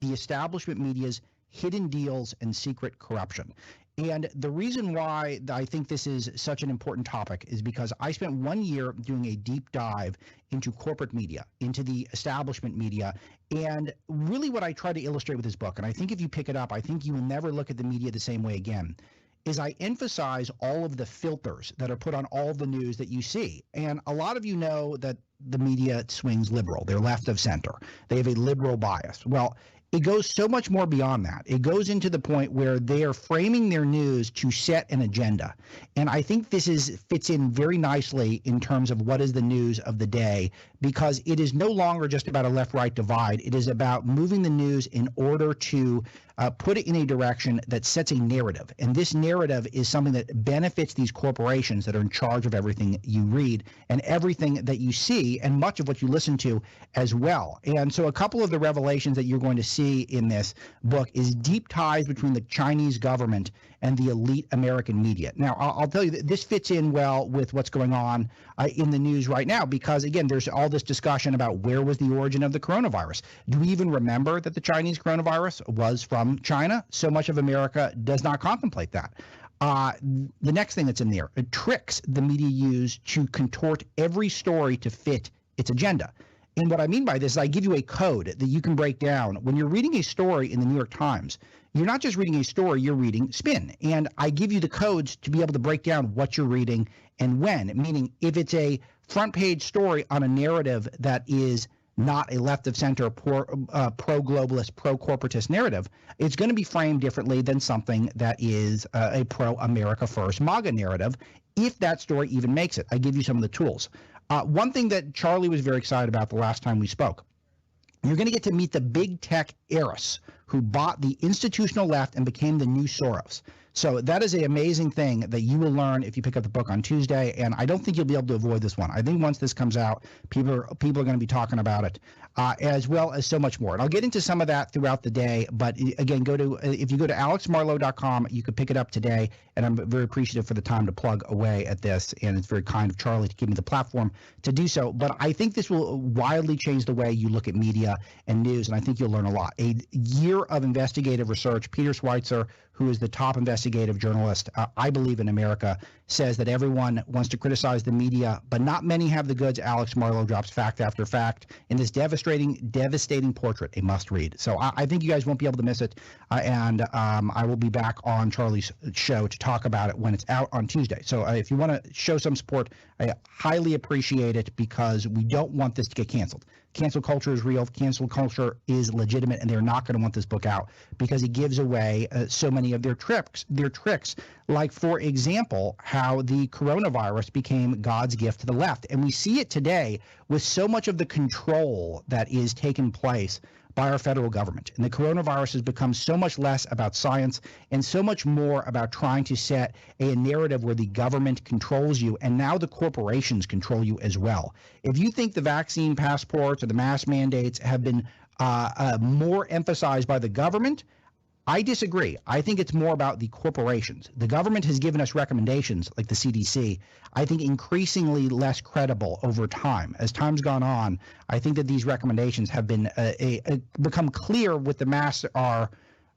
the establishment media's hidden deals and secret corruption. And the reason why I think this is such an important topic is because I spent 1 year doing a deep dive into corporate media, into the establishment media. And really what I try to illustrate with this book, and I think if you pick it up, I think you will never look at the media the same way again, is I emphasize all of the filters that are put on all the news that you see. And a lot of you know that the media swings liberal. They're left of center. They have a liberal bias. Well, it goes so much more beyond that. It goes into the point where they are framing their news to set an agenda. And I think this fits in very nicely in terms of what is the news of the day, because it is no longer just about a left-right divide. It is about moving the news in order to put it in a direction that sets a narrative. And this narrative is something that benefits these corporations that are in charge of everything you read and everything that you see and much of what you listen to as well. And so a couple of the revelations that you're going to see in this book is deep ties between the Chinese government and the elite American media. Now, I'll tell you that this fits in well with what's going on in the news right now, because, again, there's all this discussion about where was the origin of the coronavirus. Do we even remember that the Chinese coronavirus was from China? So much of America does not contemplate that. The next thing that's in there, tricks the media use to contort every story to fit its agenda. And what I mean by this is I give you a code that you can break down. When you're reading a story in the New York Times, you're not just reading a story, you're reading spin. And I give you the codes to be able to break down what you're reading and when, meaning if it's a front page story on a narrative that is not a left of center pro-globalist, pro-corporatist narrative, it's going to be framed differently than something that is a pro-America First MAGA narrative, if that story even makes it. I give you some of the tools. One thing that Charlie was very excited about the last time we spoke, you're going to get to meet the big tech heiress who bought the institutional left and became the new Soros. So that is an amazing thing that you will learn if you pick up the book on Tuesday, and I don't think you'll be able to avoid this one. I think once this comes out, people are going to be talking about it, as well as so much more. And I'll get into some of that throughout the day, but again, if you go to alexmarlow.com, you can pick it up today, and I'm very appreciative for the time to plug away at this, and it's very kind of Charlie to give me the platform to do so. But I think this will wildly change the way you look at media and news, and I think you'll learn a lot. A year of investigative research. Peter Schweitzer, who is the top investigative journalist, I believe, in America, says that everyone wants to criticize the media, but not many have the goods. Alex Marlow drops fact after fact in this devastating portrait, a must read. So I think you guys won't be able to miss it, and I will be back on Charlie's show to talk about it when it's out on Tuesday. So if you want to show some support, I highly appreciate it, because we don't want this to get canceled. Cancel culture is real. Cancel culture is legitimate, and they're not going to want this book out because it gives away so many of their tricks. Like, for example, how the coronavirus became God's gift to the left. And we see it today with so much of the control that is taking place by our federal government. And the coronavirus has become so much less about science and so much more about trying to set a narrative where the government controls you, and now the corporations control you as well. If you think the vaccine passports or the mask mandates have been more emphasized by the government, I disagree. I think it's more about the corporations. The government has given us recommendations like the CDC, I think increasingly less credible over time. As time's gone on, I think that these recommendations have been become clear. With the masks are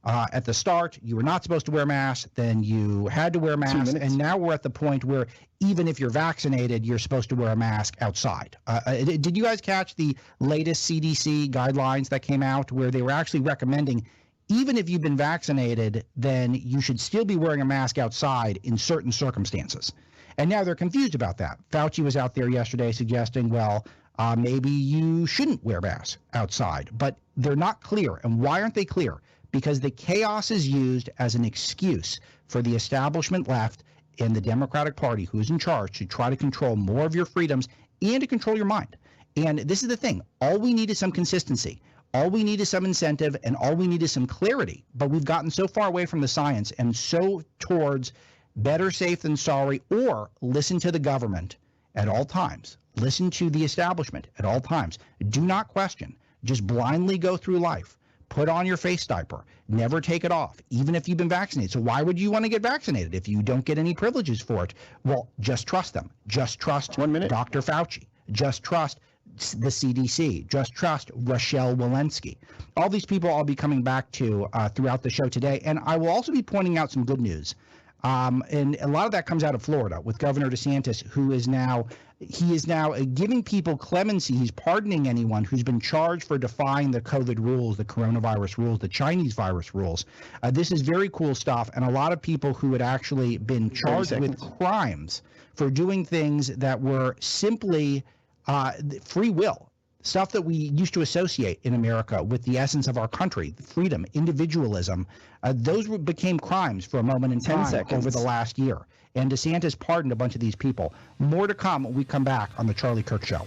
at the start, you were not supposed to wear masks, then you had to wear masks, and now we're at the point where even if you're vaccinated, you're supposed to wear a mask outside. Did you guys catch the latest CDC guidelines that came out where they were actually recommending even if you've been vaccinated, then you should still be wearing a mask outside in certain circumstances? And now they're confused about that. Fauci was out there yesterday suggesting, well, maybe you shouldn't wear masks outside, but they're not clear. And why aren't they clear? Because the chaos is used as an excuse for the establishment left and the Democratic Party, who's in charge, to try to control more of your freedoms and to control your mind. And this is the thing. All we need is some consistency. All we need is some incentive, and all we need is some clarity. But we've gotten so far away from the science and so towards better safe than sorry, or listen to the government at all times. Listen to the establishment at all times. Do not question. Just blindly go through life. Put on your face diaper. Never take it off, even if you've been vaccinated. So why would you want to get vaccinated if you don't get any privileges for it? Well, just trust them. Just trust Dr. Fauci. Just trust the CDC. Just trust Rochelle Walensky. All these people I'll be coming back to throughout the show today. And I will also be pointing out some good news. And a lot of that comes out of Florida with Governor DeSantis, who is now giving people clemency. He's pardoning anyone who's been charged for defying the COVID rules, the coronavirus rules, the Chinese virus rules. This is very cool stuff. And a lot of people who had actually been charged with crimes for doing things that were simply free will. Stuff that we used to associate in America with the essence of our country, freedom, individualism, those became crimes for a moment in time over the last year. And DeSantis pardoned a bunch of these people. More to come when we come back on The Charlie Kirk Show.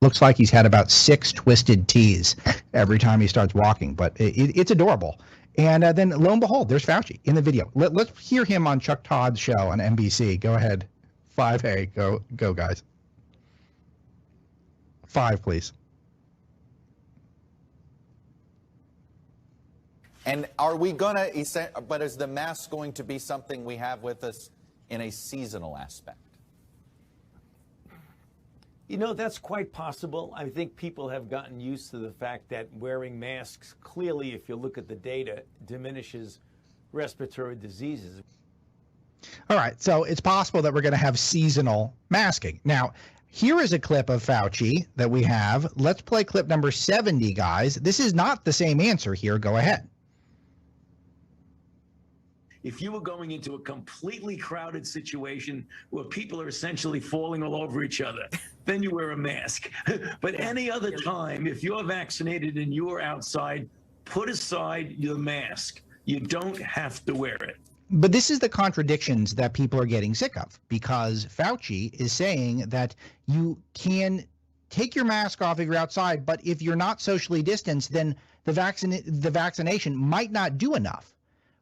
Looks like he's had about 6 twisted T's every time he starts walking, but it's adorable. And then lo and behold, there's Fauci in the video. Let's hear him on Chuck Todd's show on NBC. Go ahead. 5A. Go, guys. 5, please. And are we going to, but is the mask going to be something we have with us in a seasonal aspect? You know, that's quite possible. I think people have gotten used to the fact that wearing masks, clearly, if you look at the data, diminishes respiratory diseases. All right, so it's possible that we're going to have seasonal masking. Now, here is a clip of Fauci that we have. Let's play clip number 70, guys. This is not the same answer here. Go ahead. If you were going into a completely crowded situation where people are essentially falling all over each other, then you wear a mask. But any other time, if you're vaccinated and you're outside, put aside your mask. You don't have to wear it. But this is the contradictions that people are getting sick of, because Fauci is saying that you can take your mask off if you're outside, but if you're not socially distanced, then the vaccination might not do enough.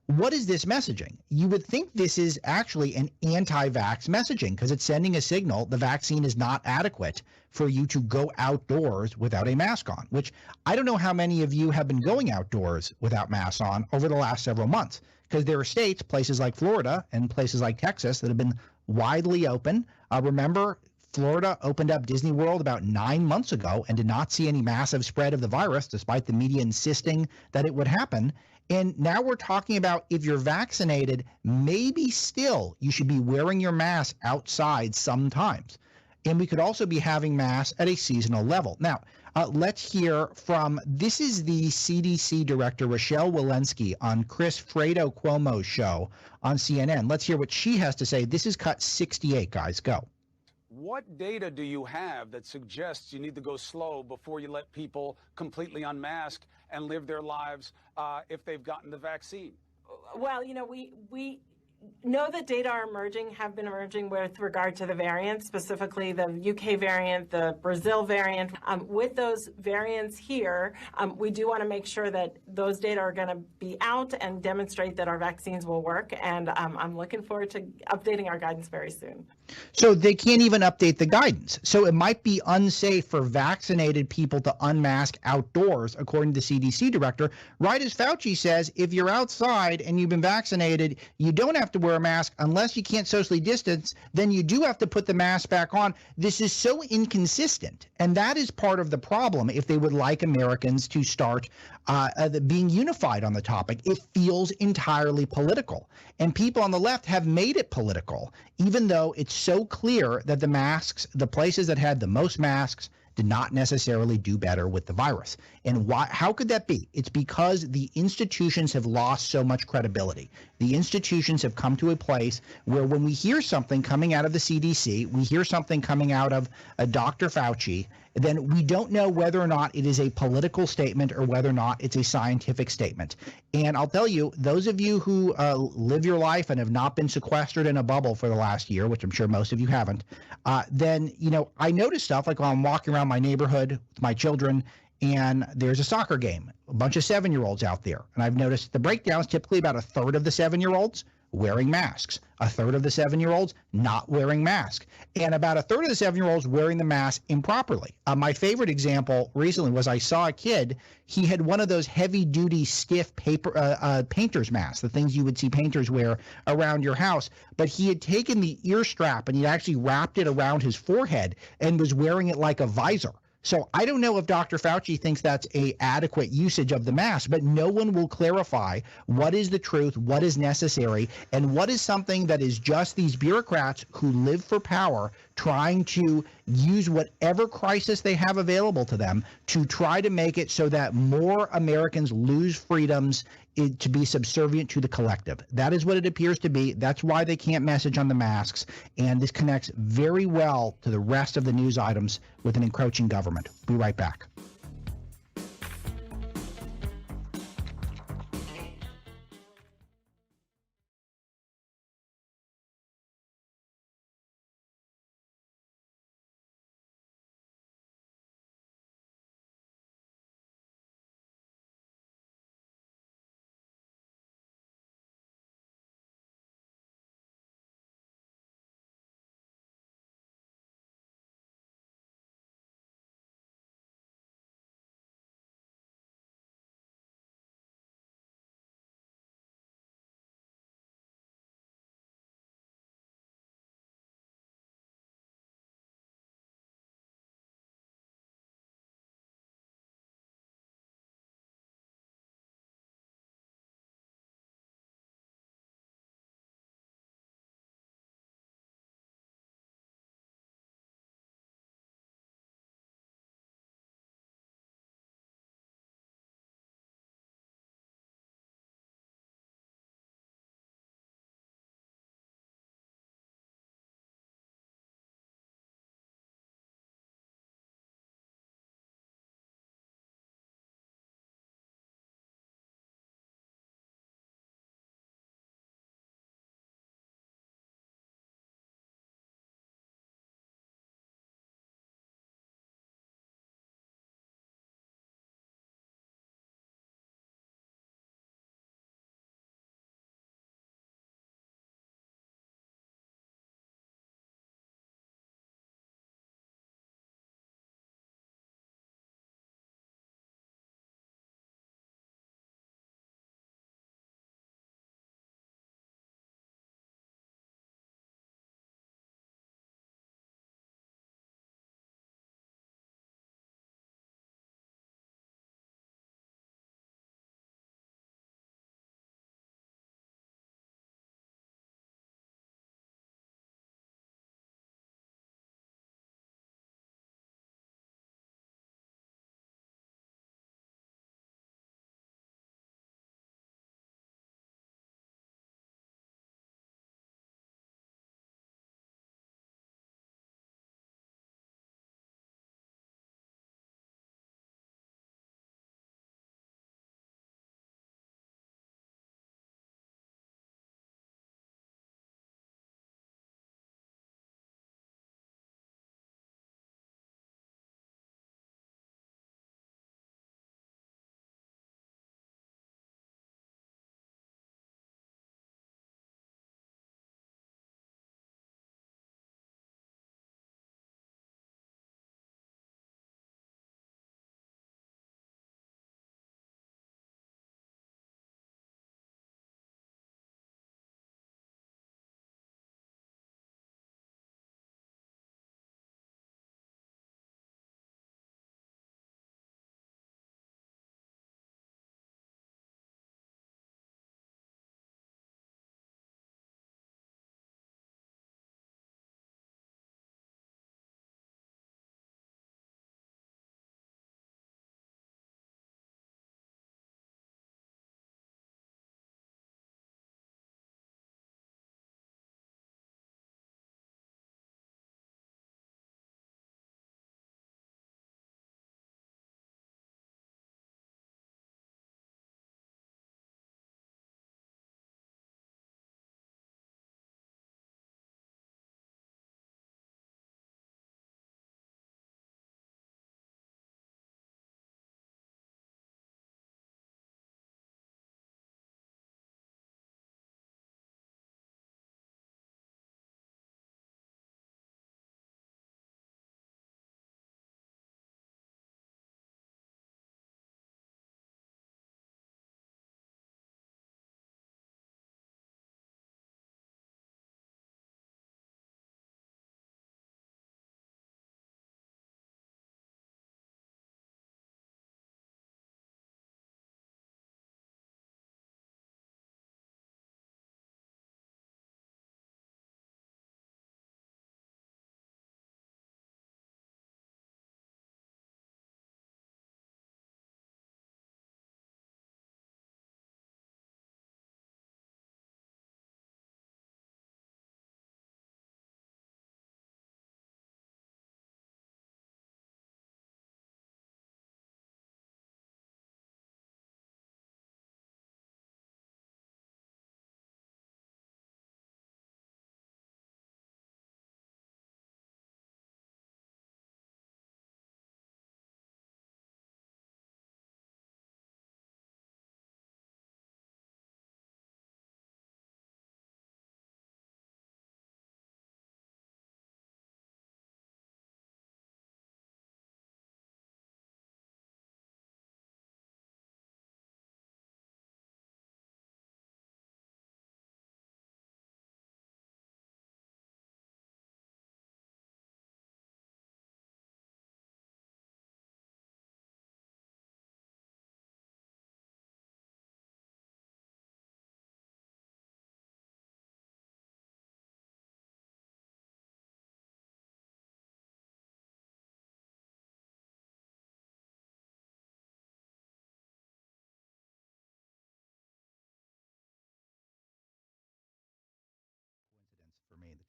What is this messaging? You would think this is actually an anti-vax messaging, because it's sending a signal the vaccine is not adequate for you to go outdoors without a mask on, which I don't know how many of you have been going outdoors without masks on over the last several months, because there are states, places like Florida and places like Texas, that have been widely open. Remember, Florida opened up Disney World about 9 months ago and did not see any massive spread of the virus, despite the media insisting that it would happen. And now we're talking about, if you're vaccinated, maybe still you should be wearing your mask outside sometimes. And we could also be having masks at a seasonal level. Now, let's hear from, this is the CDC director, Rochelle Walensky, on Chris Fredo Cuomo's show on CNN. Let's hear what she has to say. This is cut 68, guys. Go. What data do you have that suggests you need to go slow before you let people completely unmask and live their lives if they've gotten the vaccine? Well, you know, we know that data have been emerging with regard to the variants, specifically the UK variant, the Brazil variant. With those variants here, we do want to make sure that those data are going to be out and demonstrate that our vaccines will work. And I'm looking forward to updating our guidance very soon. So they can't even update the guidance. So it might be unsafe for vaccinated people to unmask outdoors, according to the CDC director. Right as Fauci says, if you're outside and you've been vaccinated, you don't have to wear a mask unless you can't socially distance. Then you do have to put the mask back on. This is so inconsistent. And that is part of the problem if they would like Americans to start being unified on the topic. It feels entirely political. And people on the left have made it political, even though it's so clear that the masks, the places that had the most masks, did not necessarily do better with the virus. And why? How could that be? It's because the institutions have lost so much credibility. The institutions have come to a place where when we hear something coming out of the CDC, we hear something coming out of Dr. Fauci, then we don't know whether or not it is a political statement or whether or not it's a scientific statement. And I'll tell you, those of you who live your life and have not been sequestered in a bubble for the last year, which I'm sure most of you haven't, then, you know, I notice stuff like when I'm walking around my neighborhood with my children and there's a soccer game, a bunch of 7-year-olds out there. And I've noticed the breakdown is typically about a third of the 7-year-olds wearing masks, a third of the 7-year-olds not wearing masks, and about a third of the 7-year-olds wearing the mask improperly. My favorite example recently was I saw a kid, he had one of those heavy-duty stiff paper painter's masks, the things you would see painters wear around your house, but he had taken the ear strap and he actually wrapped it around his forehead and was wearing it like a visor. So I don't know if Dr. Fauci thinks that's a adequate usage of the mask, but no one will clarify what is the truth, what is necessary, and what is something that is just these bureaucrats who live for power trying to use whatever crisis they have available to them to try to make it so that more Americans lose freedoms to be subservient to the collective. That is what it appears to be. That's why they can't message on the masks. And this connects very well to the rest of the news items with an encroaching government. Be right back.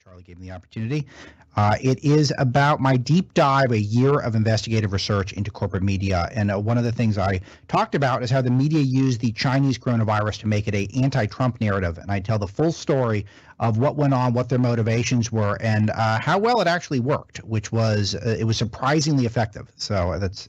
Charlie gave me the opportunity. It is about my deep dive, a year of investigative research into corporate media. And one of the things I talked about is how the media used the Chinese coronavirus to make it an anti-Trump narrative. And I tell the full story of what went on, what their motivations were, and how well it actually worked, which was it was surprisingly effective. So that's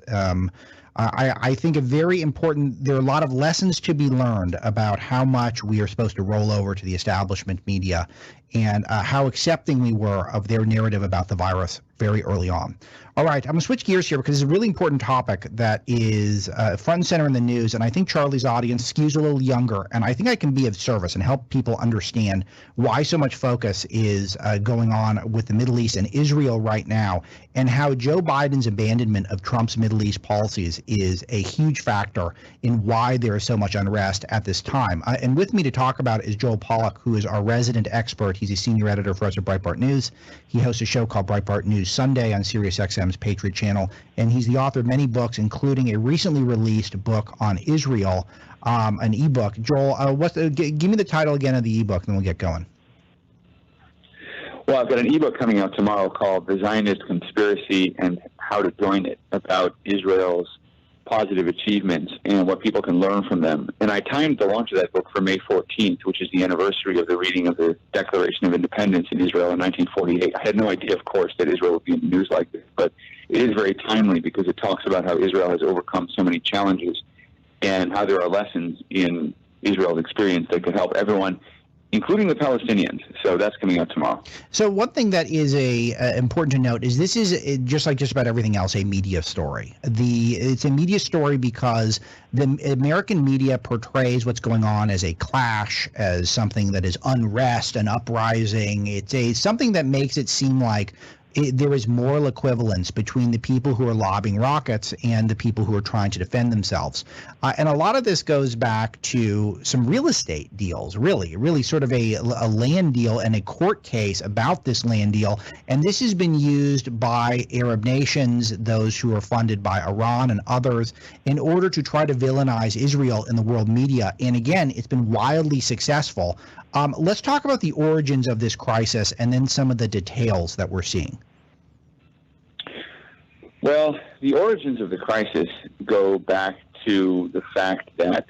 I think a very important, there are a lot of lessons to be learned about how much we are supposed to roll over to the establishment media and how accepting we were of their narrative about the virus very early on. All right, I'm going to switch gears here because it's a really important topic that is front and center in the news, and I think Charlie's audience skews a little younger, and I think I can be of service and help people understand why so much focus is going on with the Middle East and Israel right now, and how Joe Biden's abandonment of Trump's Middle East policies is a huge factor in why there is so much unrest at this time. And with me to talk about it is Joel Pollock, who is our resident expert. He's a senior editor for us at Breitbart News. He hosts a show called Breitbart News Sunday on SiriusXM's Patriot Channel, and he's the author of many books, including a recently released book on Israel, an ebook. Joel, give me the title again of the ebook, and then we'll get going. Well, I've got an ebook coming out tomorrow called The Zionist Conspiracy and How to Join It, about Israel's positive achievements and what people can learn from them. And I timed the launch of that book for May 14th, which is the anniversary of the reading of the Declaration of Independence in Israel in 1948. I had no idea, of course, that Israel would be in the news like this, but it is very timely because it talks about how Israel has overcome so many challenges and how there are lessons in Israel's experience that could help everyone, including the Palestinians. So that's coming out tomorrow. So one thing that is important to note is this is, just like just about everything else, a media story. It's a media story because the American media portrays what's going on as a clash, as something that is unrest, an uprising. It's something that makes it seem like there is moral equivalence between the people who are lobbing rockets and the people who are trying to defend themselves. And a lot of this goes back to some real estate deals, really sort of a land deal and a court case about this land deal. And this has been used by Arab nations, those who are funded by Iran and others, in order to try to villainize Israel in the world media. And again, it's been wildly successful. Let's talk about the origins of this crisis and then some of the details that we're seeing. Well, the origins of the crisis go back to the fact that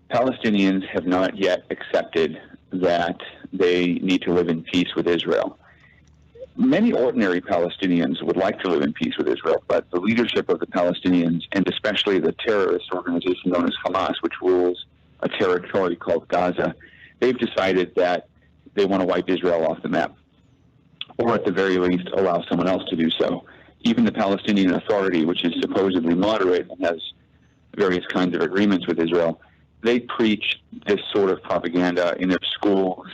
Palestinians have not yet accepted that they need to live in peace with Israel. Many ordinary Palestinians would like to live in peace with Israel, but the leadership of the Palestinians, and especially the terrorist organization known as Hamas, which rules a territory called Gaza, they've decided that they want to wipe Israel off the map, or at the very least allow someone else to do so. Even the Palestinian Authority, which is supposedly moderate and has various kinds of agreements with Israel, they preach this sort of propaganda in their schools,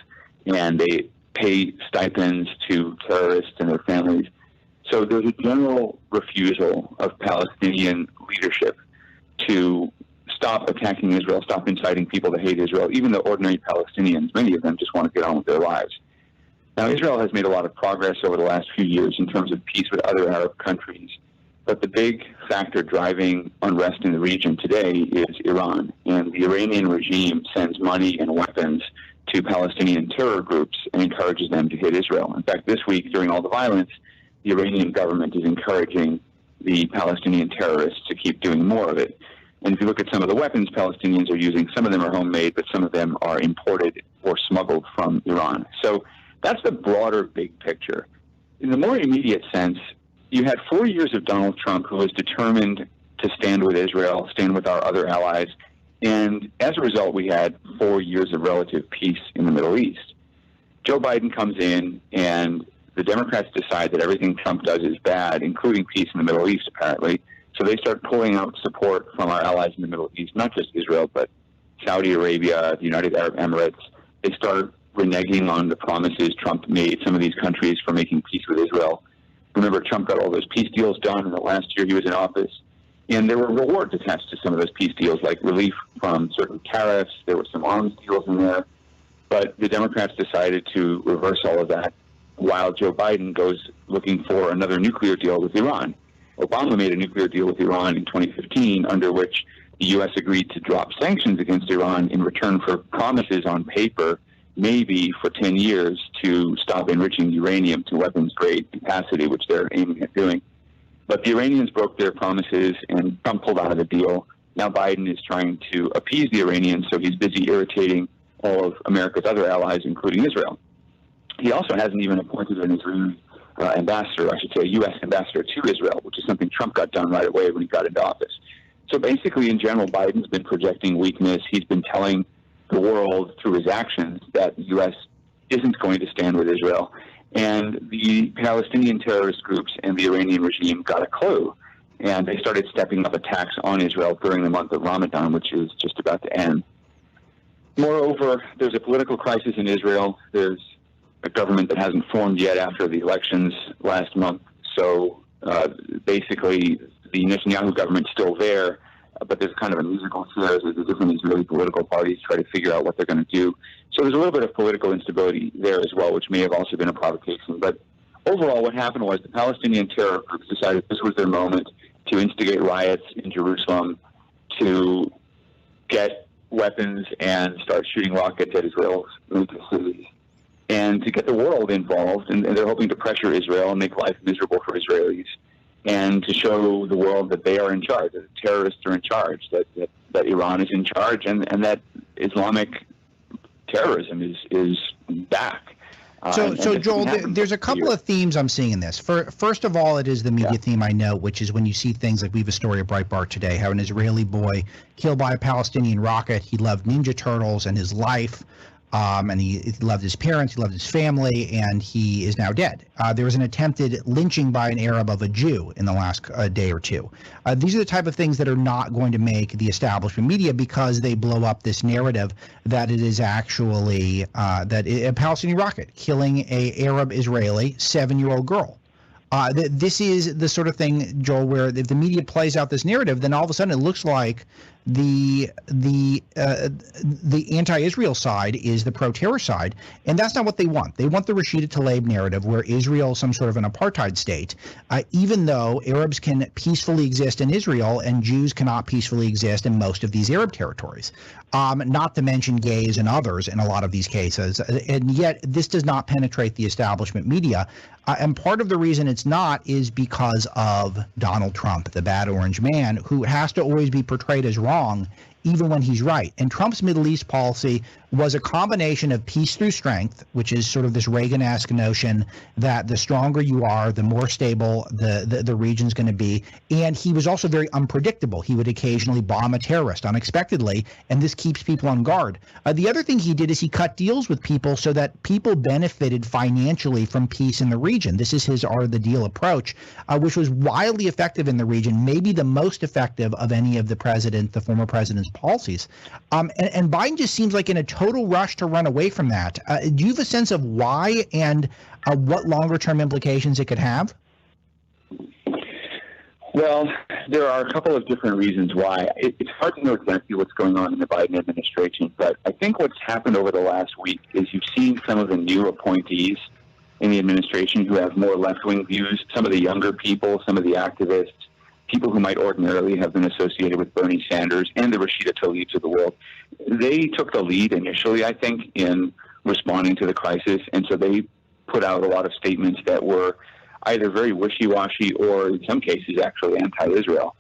and they pay stipends to terrorists and their families. So there's a general refusal of Palestinian leadership to stop attacking Israel, stop inciting people to hate Israel, even the ordinary Palestinians. Many of them just want to get on with their lives. Now, Israel has made a lot of progress over the last few years in terms of peace with other Arab countries, but the big factor driving unrest in the region today is Iran, and the Iranian regime sends money and weapons to Palestinian terror groups and encourages them to hit Israel. In fact, this week, during all the violence, the Iranian government is encouraging the Palestinian terrorists to keep doing more of it. And if you look at some of the weapons Palestinians are using, some of them are homemade, but some of them are imported or smuggled from Iran. So that's the broader big picture. In the more immediate sense, you had 4 years of Donald Trump, who was determined to stand with Israel, stand with our other allies, and as a result, we had 4 years of relative peace in the Middle East. Joe Biden comes in, and the Democrats decide that everything Trump does is bad, including peace in the Middle East, apparently. So they start pulling out support from our allies in the Middle East, not just Israel, but Saudi Arabia, the United Arab Emirates. They start reneging on the promises Trump made some of these countries for making peace with Israel. Remember, Trump got all those peace deals done in the last year he was in office, and there were rewards attached to some of those peace deals, like relief from certain tariffs. There were some arms deals in there, but the Democrats decided to reverse all of that while Joe Biden goes looking for another nuclear deal with Iran. Obama made a nuclear deal with Iran in 2015, under which the U.S. agreed to drop sanctions against Iran in return for promises on paper maybe for 10 years to stop enriching uranium to weapons-grade capacity, which they're aiming at doing. But the Iranians broke their promises, and Trump pulled out of the deal. Now Biden is trying to appease the Iranians, so he's busy irritating all of America's other allies, including Israel. He also hasn't even appointed an Israeli ambassador, I should say a U.S. ambassador to Israel, which is something Trump got done right away when he got into office. So basically, in general, Biden's been projecting weakness. He's been telling the world through his actions that the U.S. isn't going to stand with Israel. And the Palestinian terrorist groups and the Iranian regime got a clue, and they started stepping up attacks on Israel during the month of Ramadan, which is just about to end. Moreover, there's a political crisis in Israel. There's a government that hasn't formed yet after the elections last month. So basically, the Netanyahu government's still there, but there's kind of a musical chairs as the different Israeli political parties try to figure out what they're going to do. So there's a little bit of political instability there as well, which may have also been a provocation. But overall, what happened was the Palestinian terror groups decided this was their moment to instigate riots in Jerusalem, to get weapons and start shooting rockets at Israel's major cities, and to get the world involved. And they're hoping to pressure Israel and make life miserable for Israelis, and to show the world that they are in charge, that the terrorists are in charge, that Iran is in charge, and that Islamic terrorism is back. So Joel, there's a couple of themes I'm seeing in this. First of all, it is the media theme I know, which is when you see things like we have a story of Breitbart today, how an Israeli boy killed by a Palestinian rocket. He loved Ninja Turtles and his life. And he loved his parents, he loved his family, and he is now dead. There was an attempted lynching by an Arab of a Jew in the last day or two. These are the type of things that are not going to make the establishment media, because they blow up this narrative that it is actually a Palestinian rocket killing a Arab Israeli 7-year-old girl. This is the sort of thing, Joel, where if the media plays out this narrative, then all of a sudden it looks like the anti-Israel side is the pro-terror side, and that's not what they want. They want the Rashida Tlaib narrative, where Israel is some sort of an apartheid state, even though Arabs can peacefully exist in Israel and Jews cannot peacefully exist in most of these Arab territories, not to mention gays and others in a lot of these cases. And yet this does not penetrate the establishment media. And part of the reason it's not is because of Donald Trump, the bad orange man, who has to always be portrayed as wrong, even when he's right. And Trump's Middle East policy was a combination of peace through strength, which is sort of this Reagan-esque notion that the stronger you are, the more stable the region's going to be. And he was also very unpredictable. He would occasionally bomb a terrorist unexpectedly, and this keeps people on guard. The other thing he did is he cut deals with people so that people benefited financially from peace in the region. This is his art of the deal approach, which was wildly effective in the region, maybe the most effective of any of the former president's policies. And Biden just seems like in a total rush to run away from that. Do you have a sense of why and what longer-term implications it could have? Well, there are a couple of different reasons why. It's hard to know exactly what's going on in the Biden administration, but I think what's happened over the last week is you've seen some of the new appointees in the administration who have more left-wing views, some of the younger people, some of the activists, people who might ordinarily have been associated with Bernie Sanders and the Rashida Tlaibs of the world. They took the lead initially, I think, in responding to the crisis, and so they put out a lot of statements that were either very wishy-washy or, in some cases, actually anti-Israel.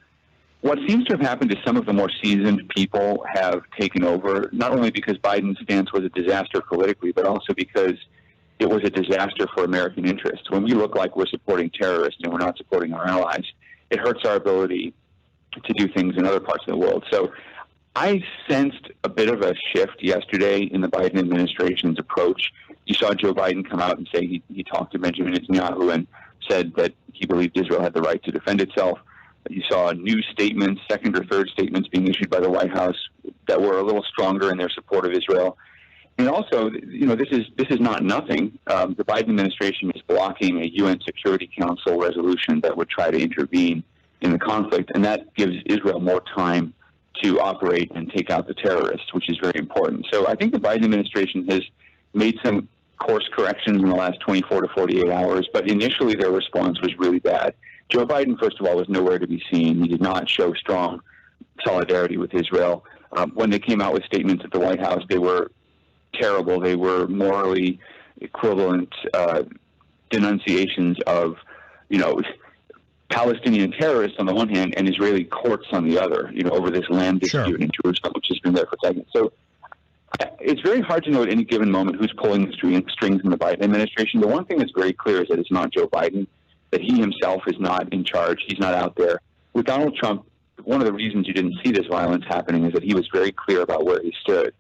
What seems to have happened is some of the more seasoned people have taken over, not only because Biden's stance was a disaster politically, but also because it was a disaster for American interests. When we look like we're supporting terrorists and we're not supporting our allies, it hurts our ability to do things in other parts of the world. So I sensed a bit of a shift yesterday in the Biden administration's approach. You saw Joe Biden come out and say he talked to Benjamin Netanyahu and said that he believed Israel had the right to defend itself. You saw new statements, second or third statements being issued by the White House that were a little stronger in their support of Israel. And also, this is not nothing. The Biden administration is blocking a UN Security Council resolution that would try to intervene in the conflict, and that gives Israel more time to operate and take out the terrorists, which is very important. So I think the Biden administration has made some course corrections in the last 24 to 48 hours, but initially their response was really bad. Joe Biden, first of all, was nowhere to be seen. He did not show strong solidarity with Israel. When they came out with statements at the White House, they were terrible. They were morally equivalent denunciations of, Palestinian terrorists on the one hand and Israeli courts on the other, over this land dispute in Jerusalem, which has been there for decades. So it's very hard to know at any given moment who's pulling the strings in the Biden administration. The one thing that's very clear is that it's not Joe Biden, that he himself is not in charge. He's not out there. With Donald Trump, one of the reasons you didn't see this violence happening is that he was very clear about where he stood.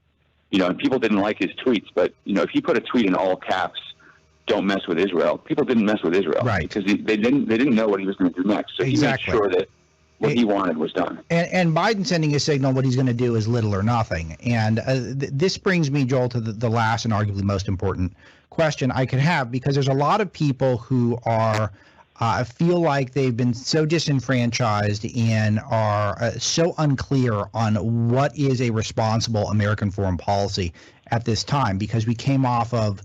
And people didn't like his tweets, but, if he put a tweet in all caps, "Don't mess with Israel," people didn't mess with Israel, right? Because they didn't know what he was going to do next. So he made sure that what he wanted was done. And Biden sending a signal what he's going to do is little or nothing. And this brings me, Joel, to the last and arguably most important question I could have, because there's a lot of people who are feel like they've been so disenfranchised and are so unclear on what is a responsible American foreign policy at this time, because we came off of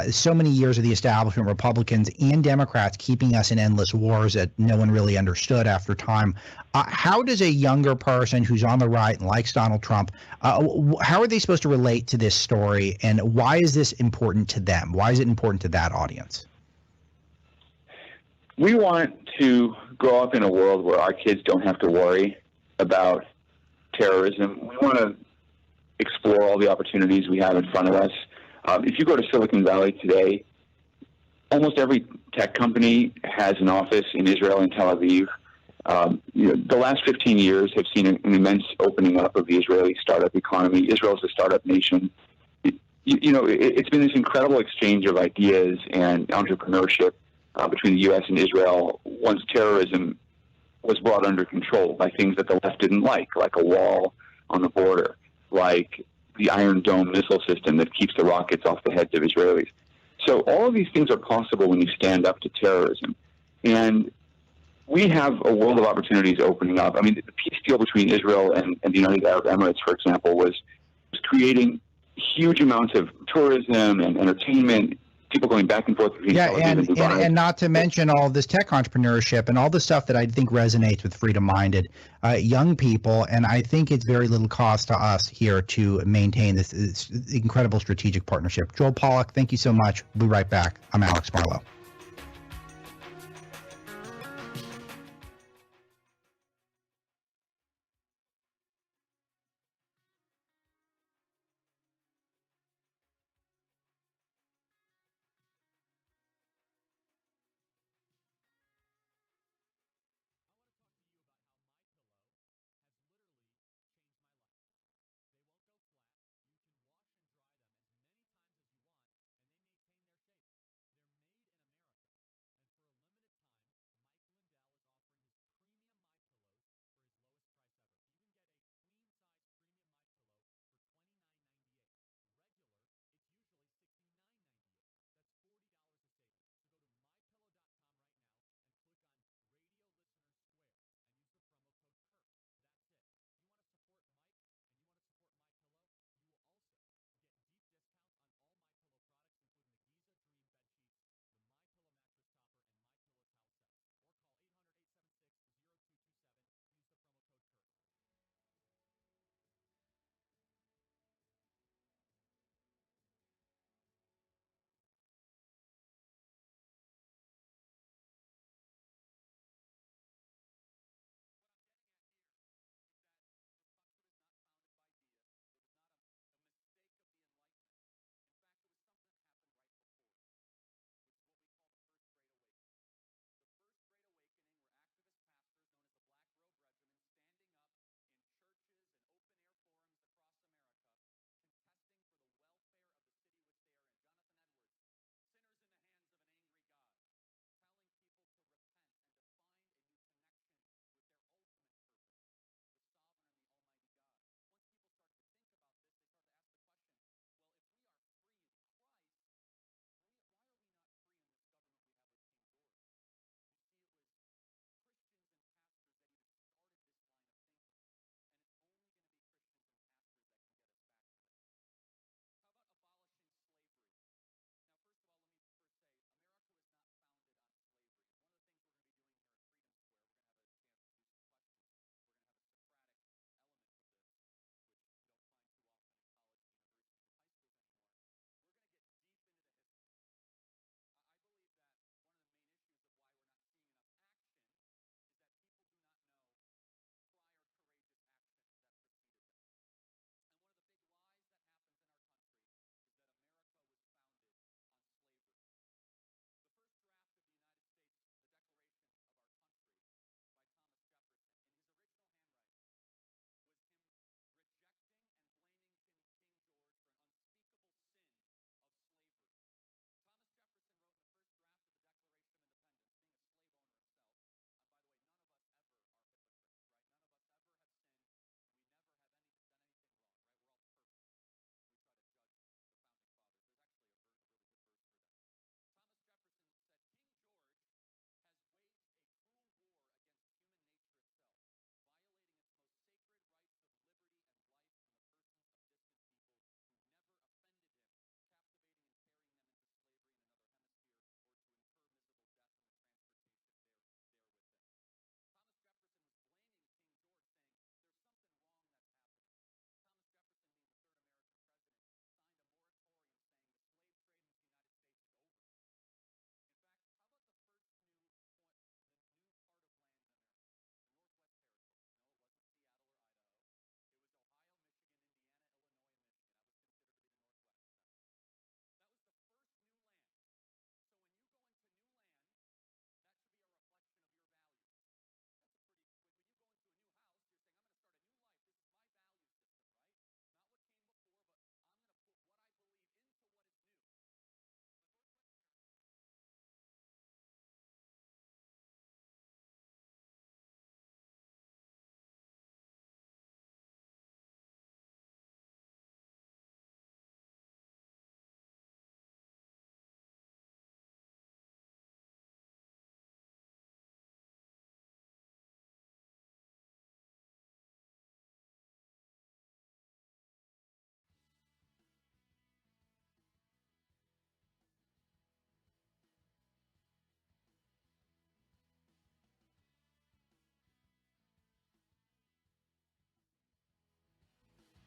so many years of the establishment, Republicans and Democrats, keeping us in endless wars that no one really understood after time. How does a younger person who's on the right and likes Donald Trump, how are they supposed to relate to this story, and why is this important to them? Why is it important to that audience? We want to grow up in a world where our kids don't have to worry about terrorism. We want to explore all the opportunities we have in front of us. If you go to Silicon Valley today, almost every tech company has an office in Israel and Tel Aviv. The last 15 years have seen an immense opening up of the Israeli startup economy. Israel is a startup nation. It's been this incredible exchange of ideas and entrepreneurship between the U.S. and Israel once terrorism was brought under control by things that the left didn't like a wall on the border, like the Iron Dome missile system that keeps the rockets off the heads of Israelis. So all of these things are possible when you stand up to terrorism. And we have a world of opportunities opening up. I mean, the peace deal between Israel and the United Arab Emirates, for example, was creating huge amounts of tourism and entertainment, people going back and forth between and not to mention all this tech entrepreneurship and all the stuff that I think resonates with freedom-minded young people. And I think it's very little cost to us here to maintain this incredible strategic partnership. Joel Pollock, thank you so much. We'll be right back. I'm Alex Marlow.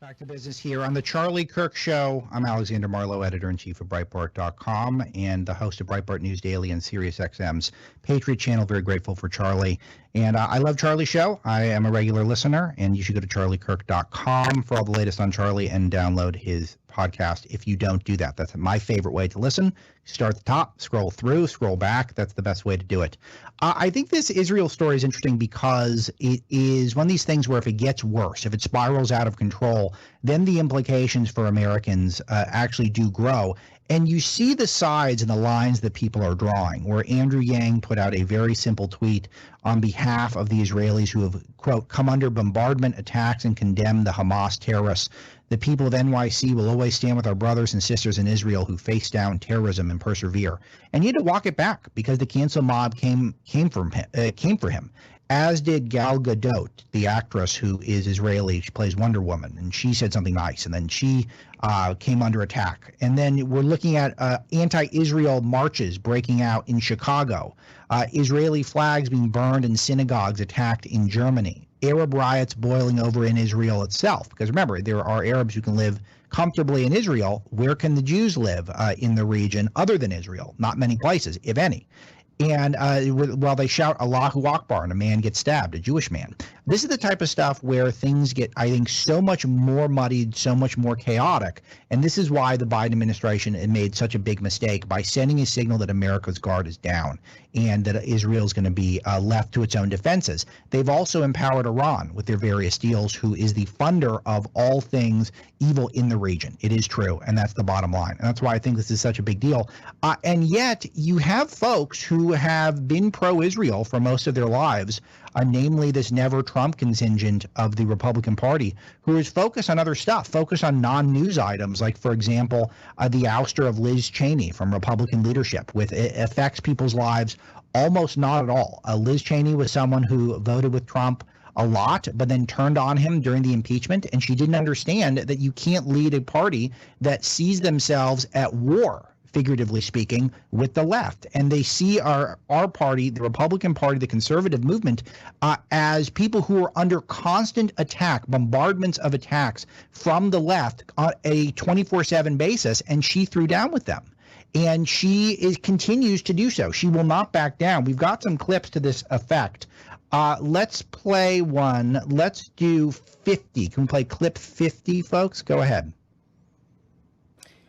Back to business here on the Charlie Kirk Show. I'm Alexander Marlow, editor-in-chief of Breitbart.com and the host of Breitbart News Daily and SiriusXM's Patriot Channel. Very grateful for Charlie. And I love Charlie's show. I am a regular listener, and you should go to charliekirk.com for all the latest on Charlie and download his podcast if you don't do that. That's my favorite way to listen. Start at the top, scroll through, scroll back. That's the best way to do it. I think this Israel story is interesting because it is one of these things where if it gets worse, if it spirals out of control, then the implications for Americans actually do grow. And you see the sides and the lines that people are drawing, where Andrew Yang put out a very simple tweet on behalf of the Israelis who have, quote, come under bombardment attacks and condemn the Hamas terrorists. The people of NYC will always stand with our brothers and sisters in Israel who face down terrorism and persevere. And he had to walk it back because the cancel mob came for him, as did Gal Gadot, the actress who is Israeli. She plays Wonder Woman, and she said something nice, and then she came under attack. And then we're looking at anti-Israel marches breaking out in Chicago, Israeli flags being burned in synagogues attacked in Germany, Arab riots boiling over in Israel itself. Because remember, there are Arabs who can live comfortably in Israel. Where can the Jews live in the region other than Israel? Not many places, if any. And while they shout Allahu Akbar and a man gets stabbed, a Jewish man. This is the type of stuff where things get, I think, so much more muddied, so much more chaotic. And this is why the Biden administration made such a big mistake by sending a signal that America's guard is down and that Israel is going to be left to its own defenses. They've also empowered Iran with their various deals, who is the funder of all things evil in the region. It is true, and that's the bottom line. And that's why I think this is such a big deal. And yet you have folks who have been pro-Israel for most of their lives, namely this Never Trump contingent of the Republican Party, who is focused on other stuff, focused on non-news items, like, for example, the ouster of Liz Cheney from Republican leadership, which affects people's lives almost not at all. Liz Cheney was someone who voted with Trump a lot, but then turned on him during the impeachment, and she didn't understand that you can't lead a party that sees themselves at war, figuratively speaking, with the left. And they see our party, the Republican Party, the conservative movement, as people who are under constant attack, bombardments of attacks from the left on a 24/7 basis, and she threw down with them. And she continues to do so. She will not back down. We've got some clips to this effect. Let's play one. Let's do 50. Can we play clip 50, folks? Go ahead.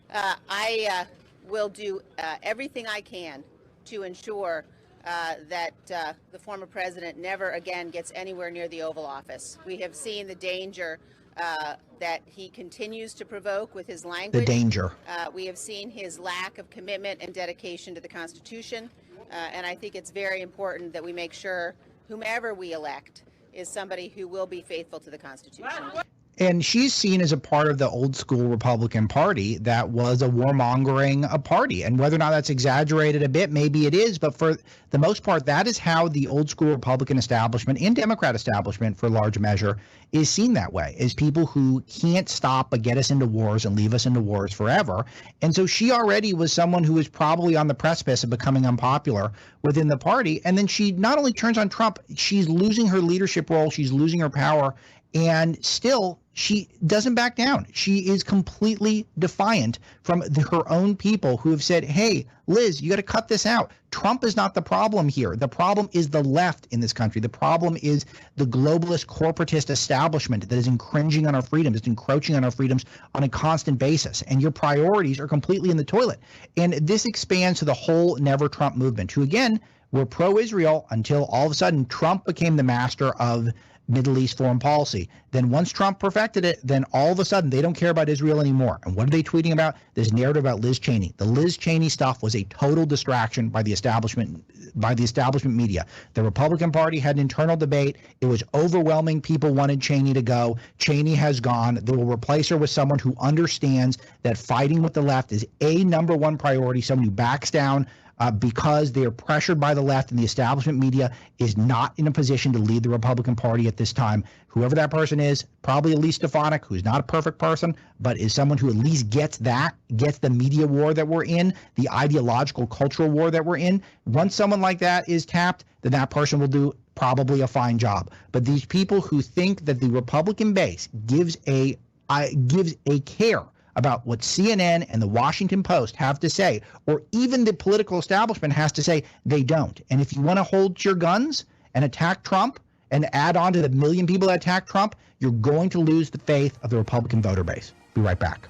I will do everything I can to ensure that the former president never again gets anywhere near the Oval Office. We have seen the danger that he continues to provoke with his language. The danger. We have seen his lack of commitment and dedication to the Constitution. And I think it's very important that we make sure whomever we elect is somebody who will be faithful to the Constitution. And she's seen as a part of the old school Republican Party that was a warmongering party. And whether or not that's exaggerated a bit, maybe it is. But for the most part, that is how the old school Republican establishment and Democrat establishment, for large measure, is seen that way, as people who can't stop but get us into wars and leave us into wars forever. And so she already was someone who was probably on the precipice of becoming unpopular within the party. And then she not only turns on Trump, she's losing her leadership role, she's losing her power. And still, she doesn't back down. She is completely defiant from her own people who have said, hey, Liz, you got to cut this out. Trump is not the problem here. The problem is the left in this country. The problem is the globalist corporatist establishment that is encroaching on our freedoms. It's encroaching on our freedoms on a constant basis. And your priorities are completely in the toilet. And this expands to the whole Never Trump movement, who, again, were pro-Israel until all of a sudden Trump became the master of Middle East foreign policy. Then once Trump perfected it, then all of a sudden they don't care about Israel anymore. And what are they tweeting about? This narrative about Liz Cheney. The Liz Cheney stuff was a total distraction by the establishment media. The Republican Party had an internal debate. It was overwhelming. People wanted Cheney to go. Cheney has gone. They will replace her with someone who understands that fighting with the left is a number one priority, someone who backs down because they are pressured by the left, and the establishment media is not in a position to lead the Republican Party at this time. Whoever that person is, probably Elise Stefanik, who's not a perfect person, but is someone who at least gets the media war that we're in, the ideological cultural war that we're in. Once someone like that is tapped, then that person will do probably a fine job. But these people who think that the Republican base gives a gives a care about what CNN and the Washington Post have to say, or even the political establishment has to say, they don't. And if you want to hold your guns and attack Trump and add on to the million people that attack Trump, you're going to lose the faith of the Republican voter base. Be right back.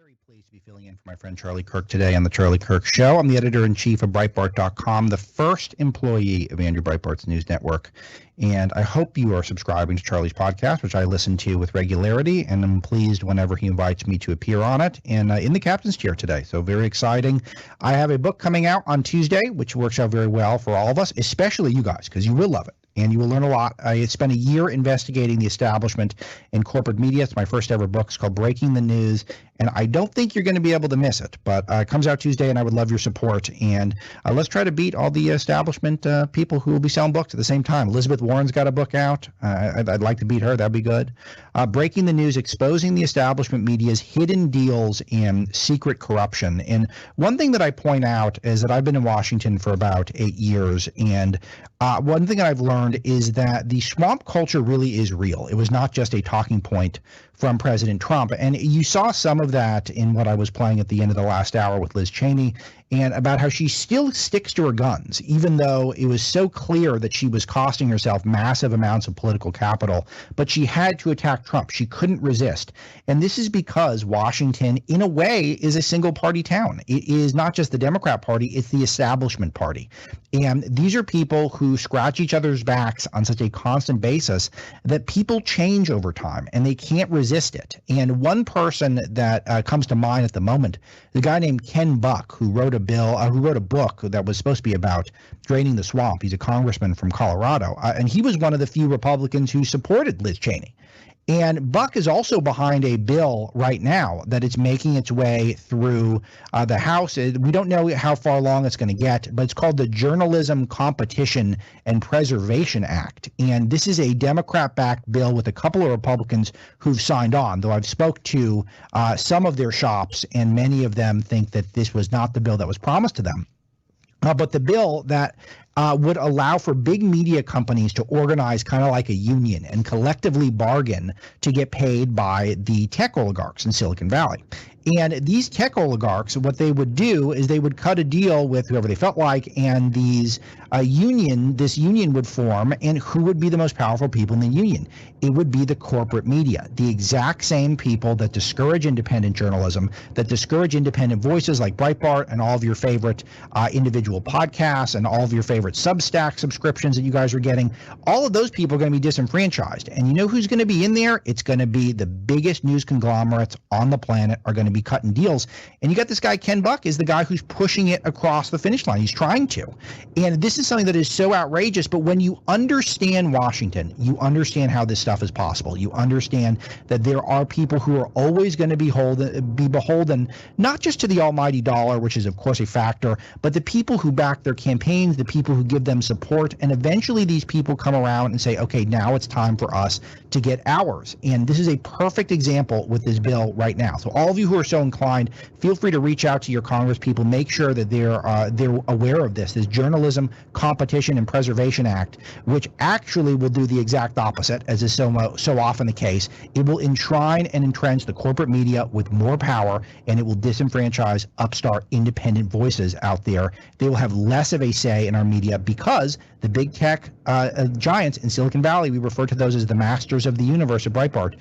Very pleased to be filling in for my friend Charlie Kirk today on the Charlie Kirk Show. I'm the editor-in-chief of Breitbart.com, the first employee of Andrew Breitbart's news network. And I hope you are subscribing to Charlie's podcast, which I listen to with regularity, and I'm pleased whenever he invites me to appear on it, and in the captain's chair today. So very exciting. I have a book coming out on Tuesday, which works out very well for all of us, especially you guys, because you will love it. And you will learn a lot. I spent a year investigating the establishment in corporate media. It's my first ever book. It's called Breaking the News. And I don't think you're going to be able to miss it. But it comes out Tuesday, and I would love your support. And let's try to beat all the establishment people who will be selling books at the same time. Elizabeth Warren's got a book out. I'd like to beat her. That'd be good. Breaking the News, exposing the establishment media's hidden deals and secret corruption. And one thing that I point out is that I've been in Washington for about 8 years. And one thing that I've learned is that the swamp culture really is real. It was not just a talking point from President Trump. And you saw some of that in what I was playing at the end of the last hour with Liz Cheney, and about how she still sticks to her guns, even though it was so clear that she was costing herself massive amounts of political capital. But she had to attack Trump. She couldn't resist. And this is because Washington, in a way, is a single party town. It is not just the Democrat Party, it's the establishment party. And these are people who scratch each other's backs on such a constant basis that people change over time and they can't resist it. And one person that comes to mind at the moment, the guy named Ken Buck, who wrote a book that was supposed to be about draining the swamp. He's a congressman from Colorado, and he was one of the few Republicans who supported Liz Cheney. And Buck is also behind a bill right now that is making its way through the House. We don't know how far along it's going to get, but it's called the Journalism Competition and Preservation Act. And this is a Democrat-backed bill with a couple of Republicans who've signed on, though I've spoke to some of their shops, and many of them think that this was not the bill that was promised to them. But the bill that would allow for big media companies to organize kind of like a union and collectively bargain to get paid by the tech oligarchs in Silicon Valley. And these tech oligarchs, what they would do is they would cut a deal with whoever they felt like, and this union would form, and who would be the most powerful people in the union? It would be the corporate media, the exact same people that discourage independent journalism, that discourage independent voices like Breitbart and all of your favorite individual podcasts and all of your favorite Substack subscriptions that you guys are getting. All of those people are going to be disenfranchised. And you know who's going to be in there? It's going to be the biggest news conglomerates on the planet are going to be cutting deals. And you got this guy, Ken Buck, is the guy who's pushing it across the finish line. He's trying to. And this is something that is so outrageous. But when you understand Washington, you understand how this stuff is possible. You understand that there are people who are always going to be beholden, not just to the almighty dollar, which is, of course, a factor, but the people who back their campaigns, the people who give them support. And eventually these people come around and say, okay, now it's time for us to get ours. And this is a perfect example with this bill right now. So all of you who are so inclined, feel free to reach out to your Congress people. Make sure that they're aware of this Journalism Competition and Preservation Act, which actually will do the exact opposite, as is so often the case. It will enshrine and entrench the corporate media with more power, and it will disenfranchise upstart independent voices out there. They will have less of a say in our media because the big tech giants in Silicon Valley, we refer to those as the masters of the universe at Breitbart,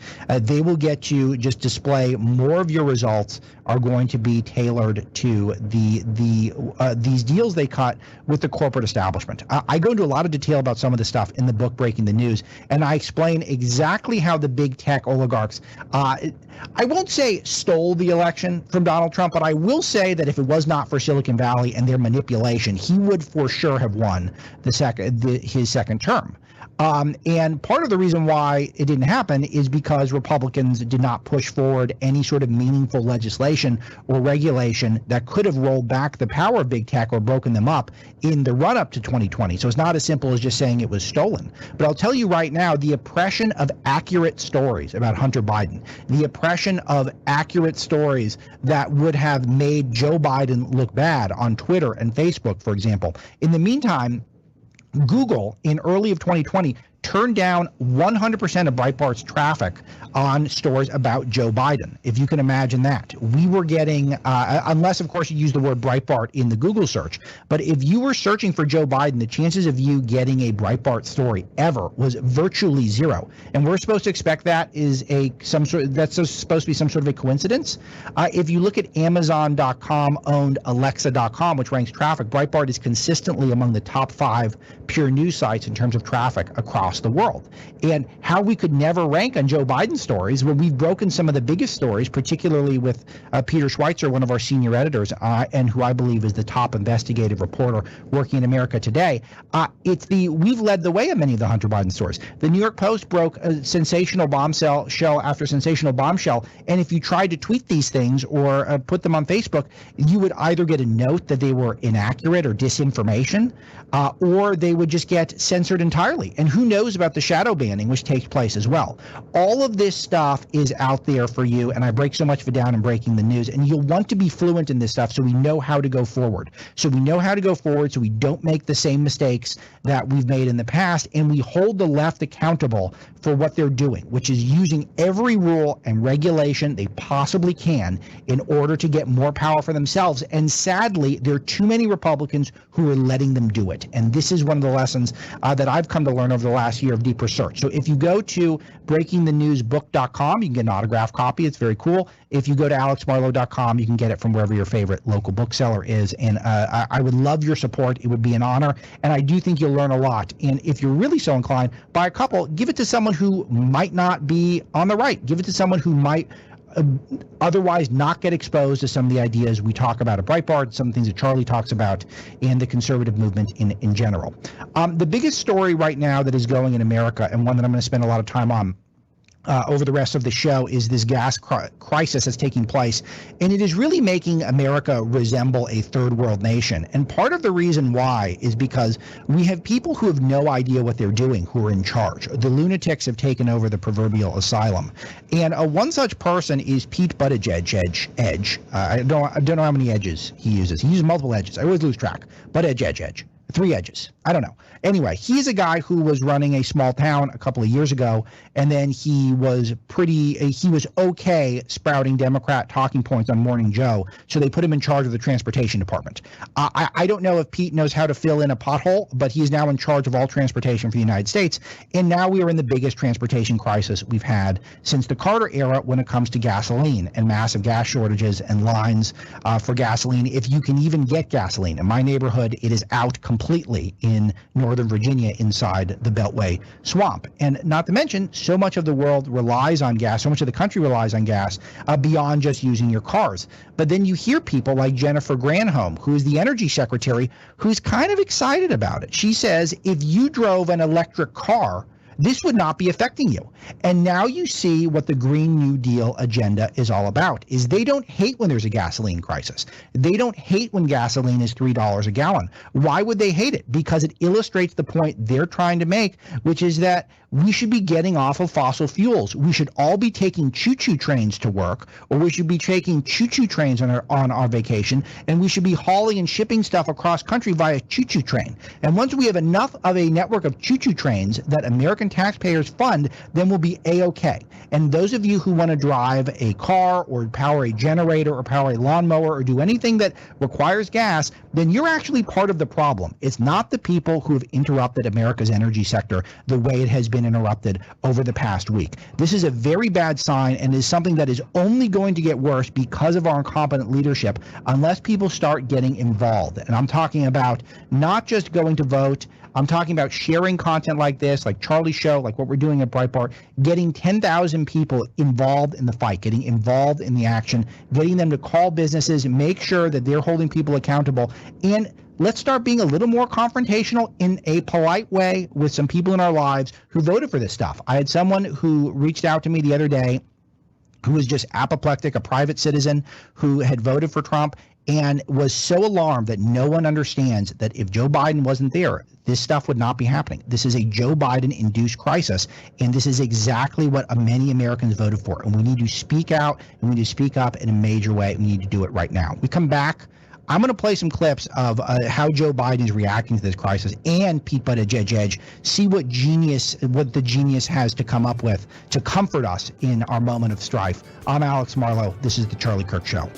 they will get to just display more of your results are going to be tailored to these deals they cut with the corporate establishment. I go into a lot of detail about some of the stuff in the book Breaking the News, and I explain exactly how the big tech oligarchs, I won't say stole the election from Donald Trump, but I will say that if it was not for Silicon Valley and their manipulation, he would for sure have won his second term. And part of the reason why it didn't happen is because Republicans did not push forward any sort of meaningful legislation or regulation that could have rolled back the power of big tech or broken them up in the run-up to 2020. So it's not as simple as just saying it was stolen. But I'll tell you right now, the oppression of accurate stories about Hunter Biden, the oppression of accurate stories that would have made Joe Biden look bad on Twitter and Facebook, for example. In the meantime, Google in early of 2020 turned down 100% of Breitbart's traffic on stories about Joe Biden, if you can imagine that. We were getting, unless, of course, you use the word Breitbart in the Google search, but if you were searching for Joe Biden, the chances of you getting a Breitbart story ever was virtually zero. And we're supposed to expect that is that's supposed to be some sort of a coincidence. If you look at Amazon.com owned Alexa.com, which ranks traffic, Breitbart is consistently among the top 5 pure news sites in terms of traffic across the world. And how we could never rank on Joe Biden stories, where we've broken some of the biggest stories, particularly with Peter Schweitzer, one of our senior editors, and who I believe is the top investigative reporter working in America today. We've led the way on many of the Hunter Biden stories. The New York Post broke a sensational bombshell after sensational bombshell, and if you tried to tweet these things or put them on Facebook, you would either get a note that they were inaccurate or disinformation, or they would just get censored entirely. And who knows about the shadow banning, which takes place as well. All of this stuff is out there for you, and I break so much of it down in Breaking the News, and you'll want to be fluent in this stuff so we know how to go forward. So we don't make the same mistakes that we've made in the past, and we hold the left accountable for what they're doing, which is using every rule and regulation they possibly can in order to get more power for themselves. And sadly, there are too many Republicans who are letting them do it. And this is one of the lessons that I've come to learn over the last year of deep research. So if you go to breakingthenewsbook.com, you can get an autographed copy. It's very cool. If you go to alexmarlow.com, you can get it from wherever your favorite local bookseller is. And I would love your support. It would be an honor. And I do think you'll learn a lot. And if you're really so inclined, buy a couple, give it to someone who might not be on the right. Give it to someone who might otherwise not get exposed to some of the ideas we talk about at Breitbart, some things that Charlie talks about in the conservative movement in general. The biggest story right now that is going in America, and one that I'm going to spend a lot of time on over the rest of the show, is this gas crisis that's taking place. And it is really making America resemble a third world nation. And part of the reason why is because we have people who have no idea what they're doing who are in charge. The lunatics have taken over the proverbial asylum. And one such person is Pete Buttigieg. I don't know how many edges he uses. He uses multiple edges. I always lose track. Buttigieg. 3 edges. I don't know. Anyway, he's a guy who was running a small town a couple of years ago, and then he was okay sprouting Democrat talking points on Morning Joe, so they put him in charge of the transportation department. I don't know if Pete knows how to fill in a pothole, but he's now in charge of all transportation for the United States, and now we are in the biggest transportation crisis we've had since the Carter era when it comes to gasoline and massive gas shortages and lines for gasoline, if you can even get gasoline. In my neighborhood, it is out completely in Northern Virginia inside the Beltway swamp. And not to mention, so much of the world relies on gas, so much of the country relies on gas beyond just using your cars. But then you hear people like Jennifer Granholm, who is the energy secretary, who's kind of excited about it. She says, if you drove an electric car, this would not be affecting you. And now you see what the Green New Deal agenda is all about, is they don't hate when there's a gasoline crisis. They don't hate when gasoline is $3 a gallon. Why would they hate it? Because it illustrates the point they're trying to make, which is that we should be getting off of fossil fuels. We should all be taking choo-choo trains to work, or we should be taking choo-choo trains on our vacation, and we should be hauling and shipping stuff across country via choo-choo train. And once we have enough of a network of choo-choo trains that American taxpayers fund, then we'll be A-OK. And those of you who want to drive a car or power a generator or power a lawnmower or do anything that requires gas, then you're actually part of the problem. It's not the people who have interrupted America's energy sector the way it has been interrupted over the past week. This is a very bad sign and is something that is only going to get worse because of our incompetent leadership unless people start getting involved. And I'm talking about not just going to vote. I'm talking about sharing content like this, like Charlie's show, like what we're doing at Breitbart, getting 10,000 people involved in the fight, getting involved in the action, getting them to call businesses, make sure that they're holding people accountable, and let's start being a little more confrontational in a polite way with some people in our lives who voted for this stuff. I had someone who reached out to me the other day who was just apoplectic, a private citizen who had voted for Trump and was so alarmed that no one understands that if Joe Biden wasn't there, this stuff would not be happening. This is a Joe Biden-induced crisis, and this is exactly what many Americans voted for. And we need to speak out, and we need to speak up in a major way, and we need to do it right now. We come back. I'm going to play some clips of how Joe Biden is reacting to this crisis, and Pete Buttigieg, see what the genius has to come up with to comfort us in our moment of strife. I'm Alex Marlow. This is the Charlie Kirk Show.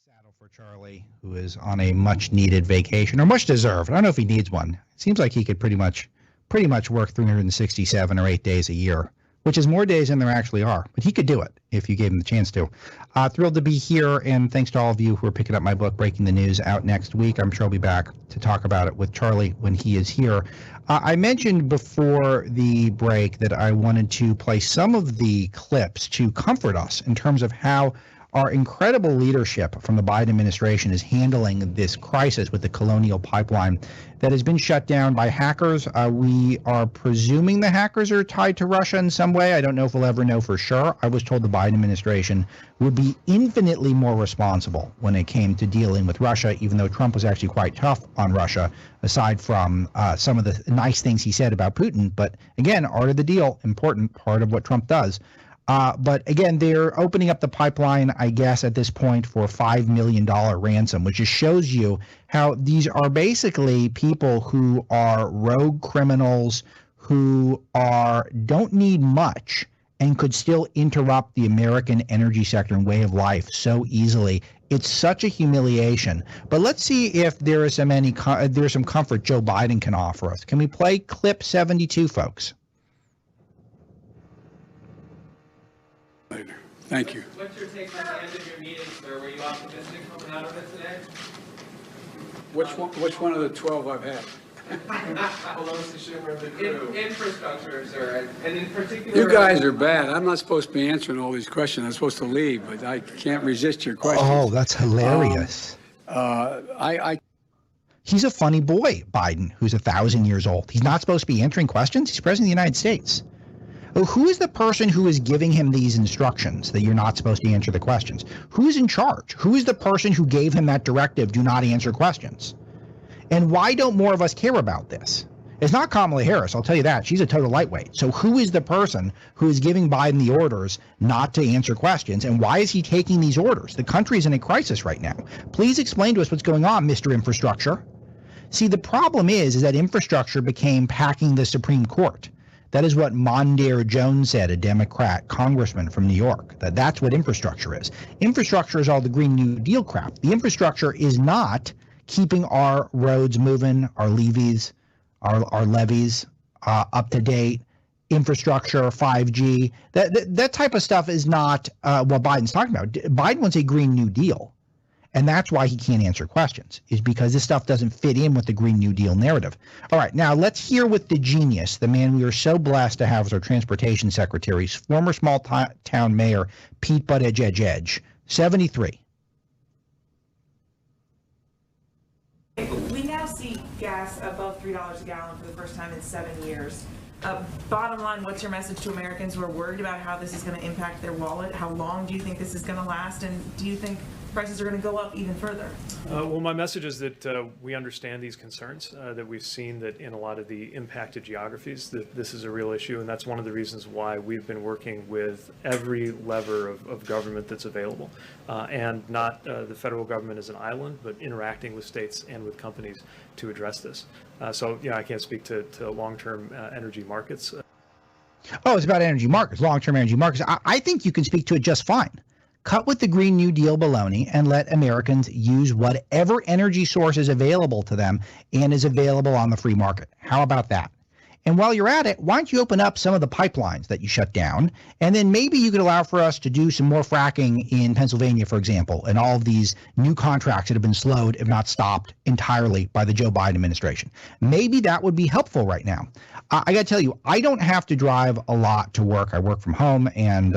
saddle for Charlie, who is on a much-needed vacation, or much deserved. I don't know if he needs one. It seems like he could pretty much work 367 or 8 days a year, which is more days than there actually are. But he could do it if you gave him the chance to. Thrilled to be here, and thanks to all of you who are picking up my book, Breaking the News, out next week. I'm sure I'll be back to talk about it with Charlie when he is here. I mentioned before the break that I wanted to play some of the clips to comfort us in terms of how our incredible leadership from the Biden administration is handling this crisis with the Colonial Pipeline that has been shut down by hackers. We are presuming the hackers are tied to Russia in some way. I don't know if we'll ever know for sure. I was told the Biden administration would be infinitely more responsible when it came to dealing with Russia, even though Trump was actually quite tough on Russia, aside from some of the nice things he said about Putin. But again, art of the deal, important part of what Trump does. But again, they're opening up the pipeline, I guess, at this point for a $5 million ransom, which just shows you how these are basically people who are rogue criminals who don't need much and could still interrupt the American energy sector and way of life so easily. It's such a humiliation. But let's see if there is some comfort Joe Biden can offer us. Can we play clip 72, folks? Thank you. What's your take on the end of your meeting, sir? Were you optimistic coming out of it today? Which one of the 12 I've had? Infrastructure, sir, and in particular. You guys are bad. I'm not supposed to be answering all these questions. I'm supposed to leave, but I can't resist your questions. Oh, that's hilarious. He's a funny boy, Biden, who's 1,000 years old. He's not supposed to be answering questions. He's president of the United States. Who is the person who is giving him these instructions that you're not supposed to answer the questions? Who is in charge? Who is the person who gave him that directive, do not answer questions? And why don't more of us care about this? It's not Kamala Harris, I'll tell you that. She's a total lightweight. So who is the person who is giving Biden the orders not to answer questions? And why is he taking these orders? The country is in a crisis right now. Please explain to us what's going on, Mr. Infrastructure. See, the problem is that infrastructure became packing the Supreme Court. That is what Mondaire Jones said, a Democrat congressman from New York, that's what infrastructure is. Infrastructure is all the Green New Deal crap. The infrastructure is not keeping our roads moving, our levees, our levees up to date, infrastructure, 5G. That type of stuff is not what Biden's talking about. Biden wants a Green New Deal. And that's why he can't answer questions, is because this stuff doesn't fit in with the Green New Deal narrative. All right, now let's hear with the genius, the man we are so blessed to have as our transportation secretary, former small town mayor, Pete Buttigieg, 73. We now see gas above $3 a gallon for the first time in 7 years. Bottom line, what's your message to Americans who are worried about how this is going to impact their wallet? How long do you think this is going to last? And do you think prices are going to go up even further? Well, my message is that we understand these concerns, that we've seen that in a lot of the impacted geographies that this is a real issue, and that's one of the reasons why we've been working with every lever of government that's available, and not the federal government as an island, but interacting with states and with companies to address this. So, I can't speak to long-term energy markets. Oh, it's about energy markets, long-term energy markets. I think you can speak to it just fine. Cut with the Green New Deal baloney and let Americans use whatever energy source is available to them and is available on the free market. How about that? And while you're at it, why don't you open up some of the pipelines that you shut down? And then maybe you could allow for us to do some more fracking in Pennsylvania, for example, and all of these new contracts that have been slowed, if not stopped entirely by the Joe Biden administration. Maybe that would be helpful right now. I got to tell you, I don't have to drive a lot to work. I work from home and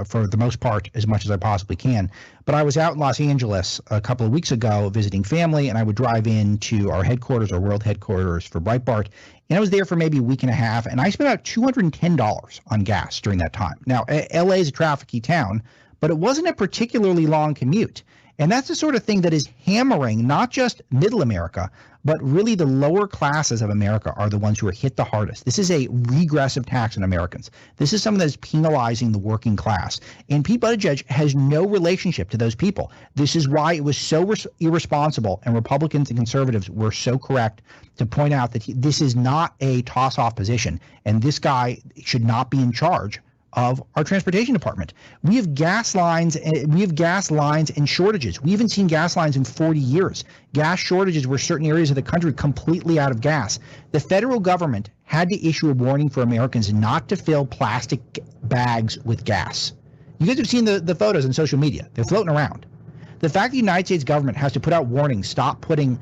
for the most part, as much as I possibly can. But I was out in Los Angeles a couple of weeks ago visiting family, and I would drive into our headquarters, our world headquarters for Breitbart. And I was there for maybe a week and a half, and I spent about $210 on gas during that time. Now, LA is a trafficy town, but it wasn't a particularly long commute. And that's the sort of thing that is hammering not just middle America, but really the lower classes of America are the ones who are hit the hardest. This is a regressive tax on Americans. This is something that is penalizing the working class. And Pete Buttigieg has no relationship to those people. This is why it was so irresponsible, and Republicans and conservatives were so correct to point out that this is not a toss-off position, and this guy should not be in charge of our transportation department. We have gas lines and shortages. We haven't seen gas lines in 40 years. Gas shortages where certain areas of the country completely out of gas. The federal government had to issue a warning for Americans not to fill plastic bags with gas. You guys have seen the photos on social media. They're floating around. The fact the United States government has to put out warnings, stop putting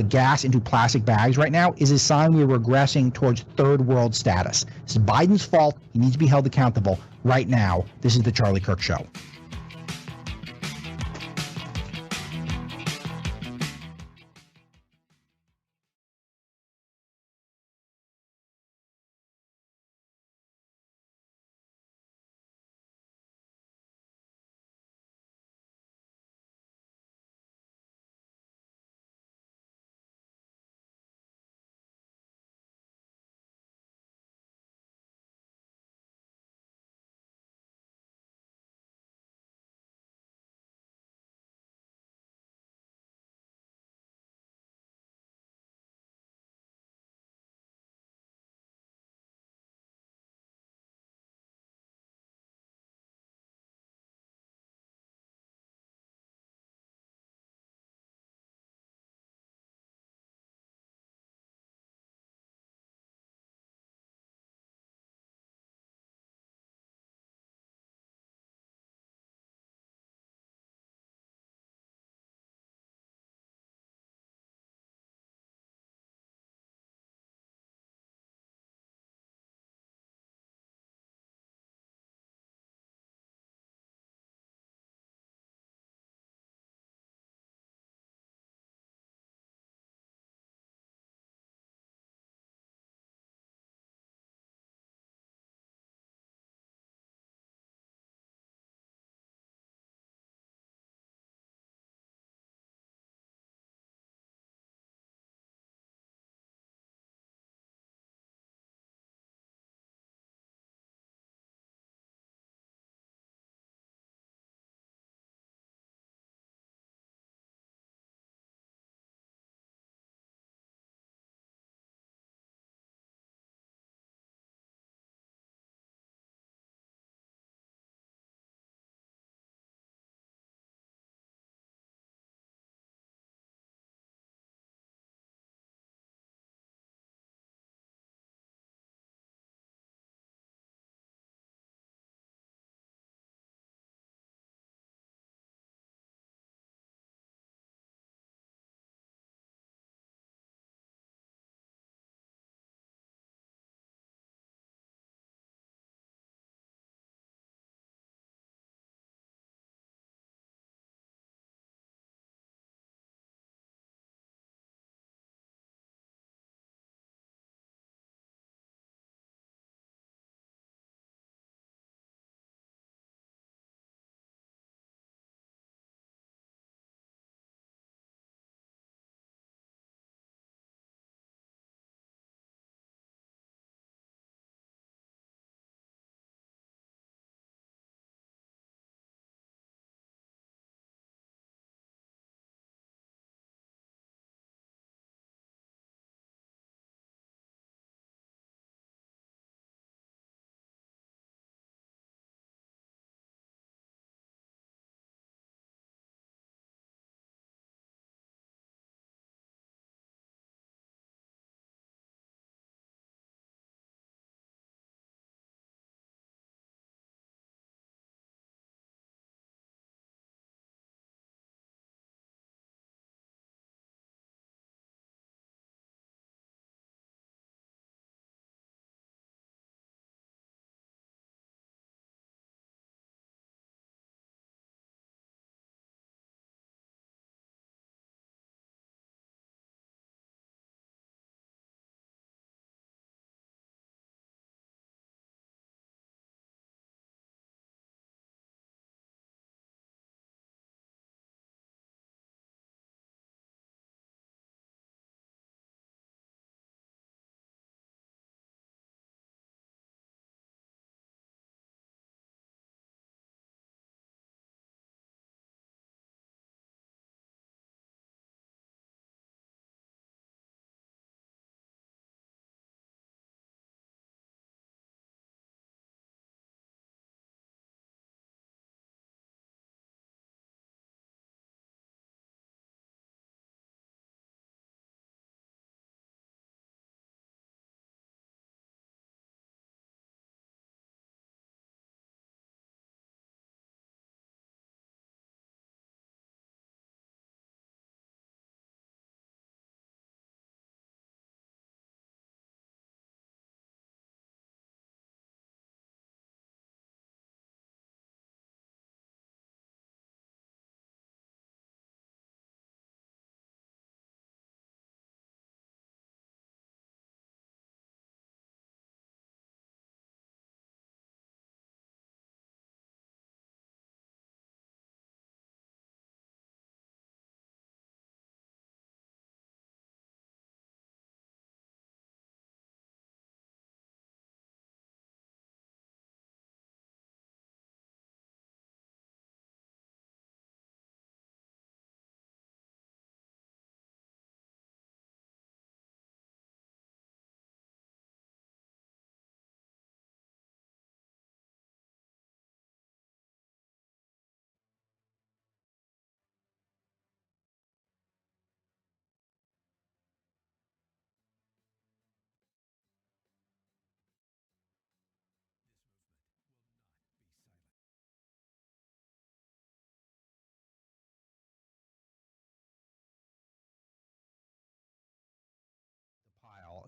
gas into plastic bags right now, is a sign we're regressing towards third world status. This is Biden's fault. He needs to be held accountable right now. This is the Charlie Kirk Show.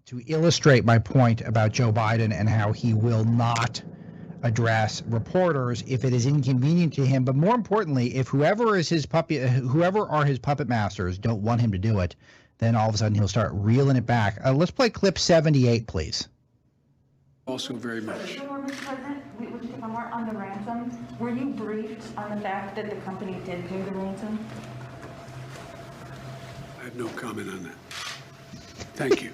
to illustrate my point about Joe Biden and how he will not address reporters if it is inconvenient to him. But more importantly, if whoever are his puppet masters don't want him to do it, then all of a sudden he'll start reeling it back. Let's play clip 78, please. Also very much. Mr. President, if I'm on the ransom, were you briefed on the fact that the company did pay the ransom? I have no comment on that. Thank you.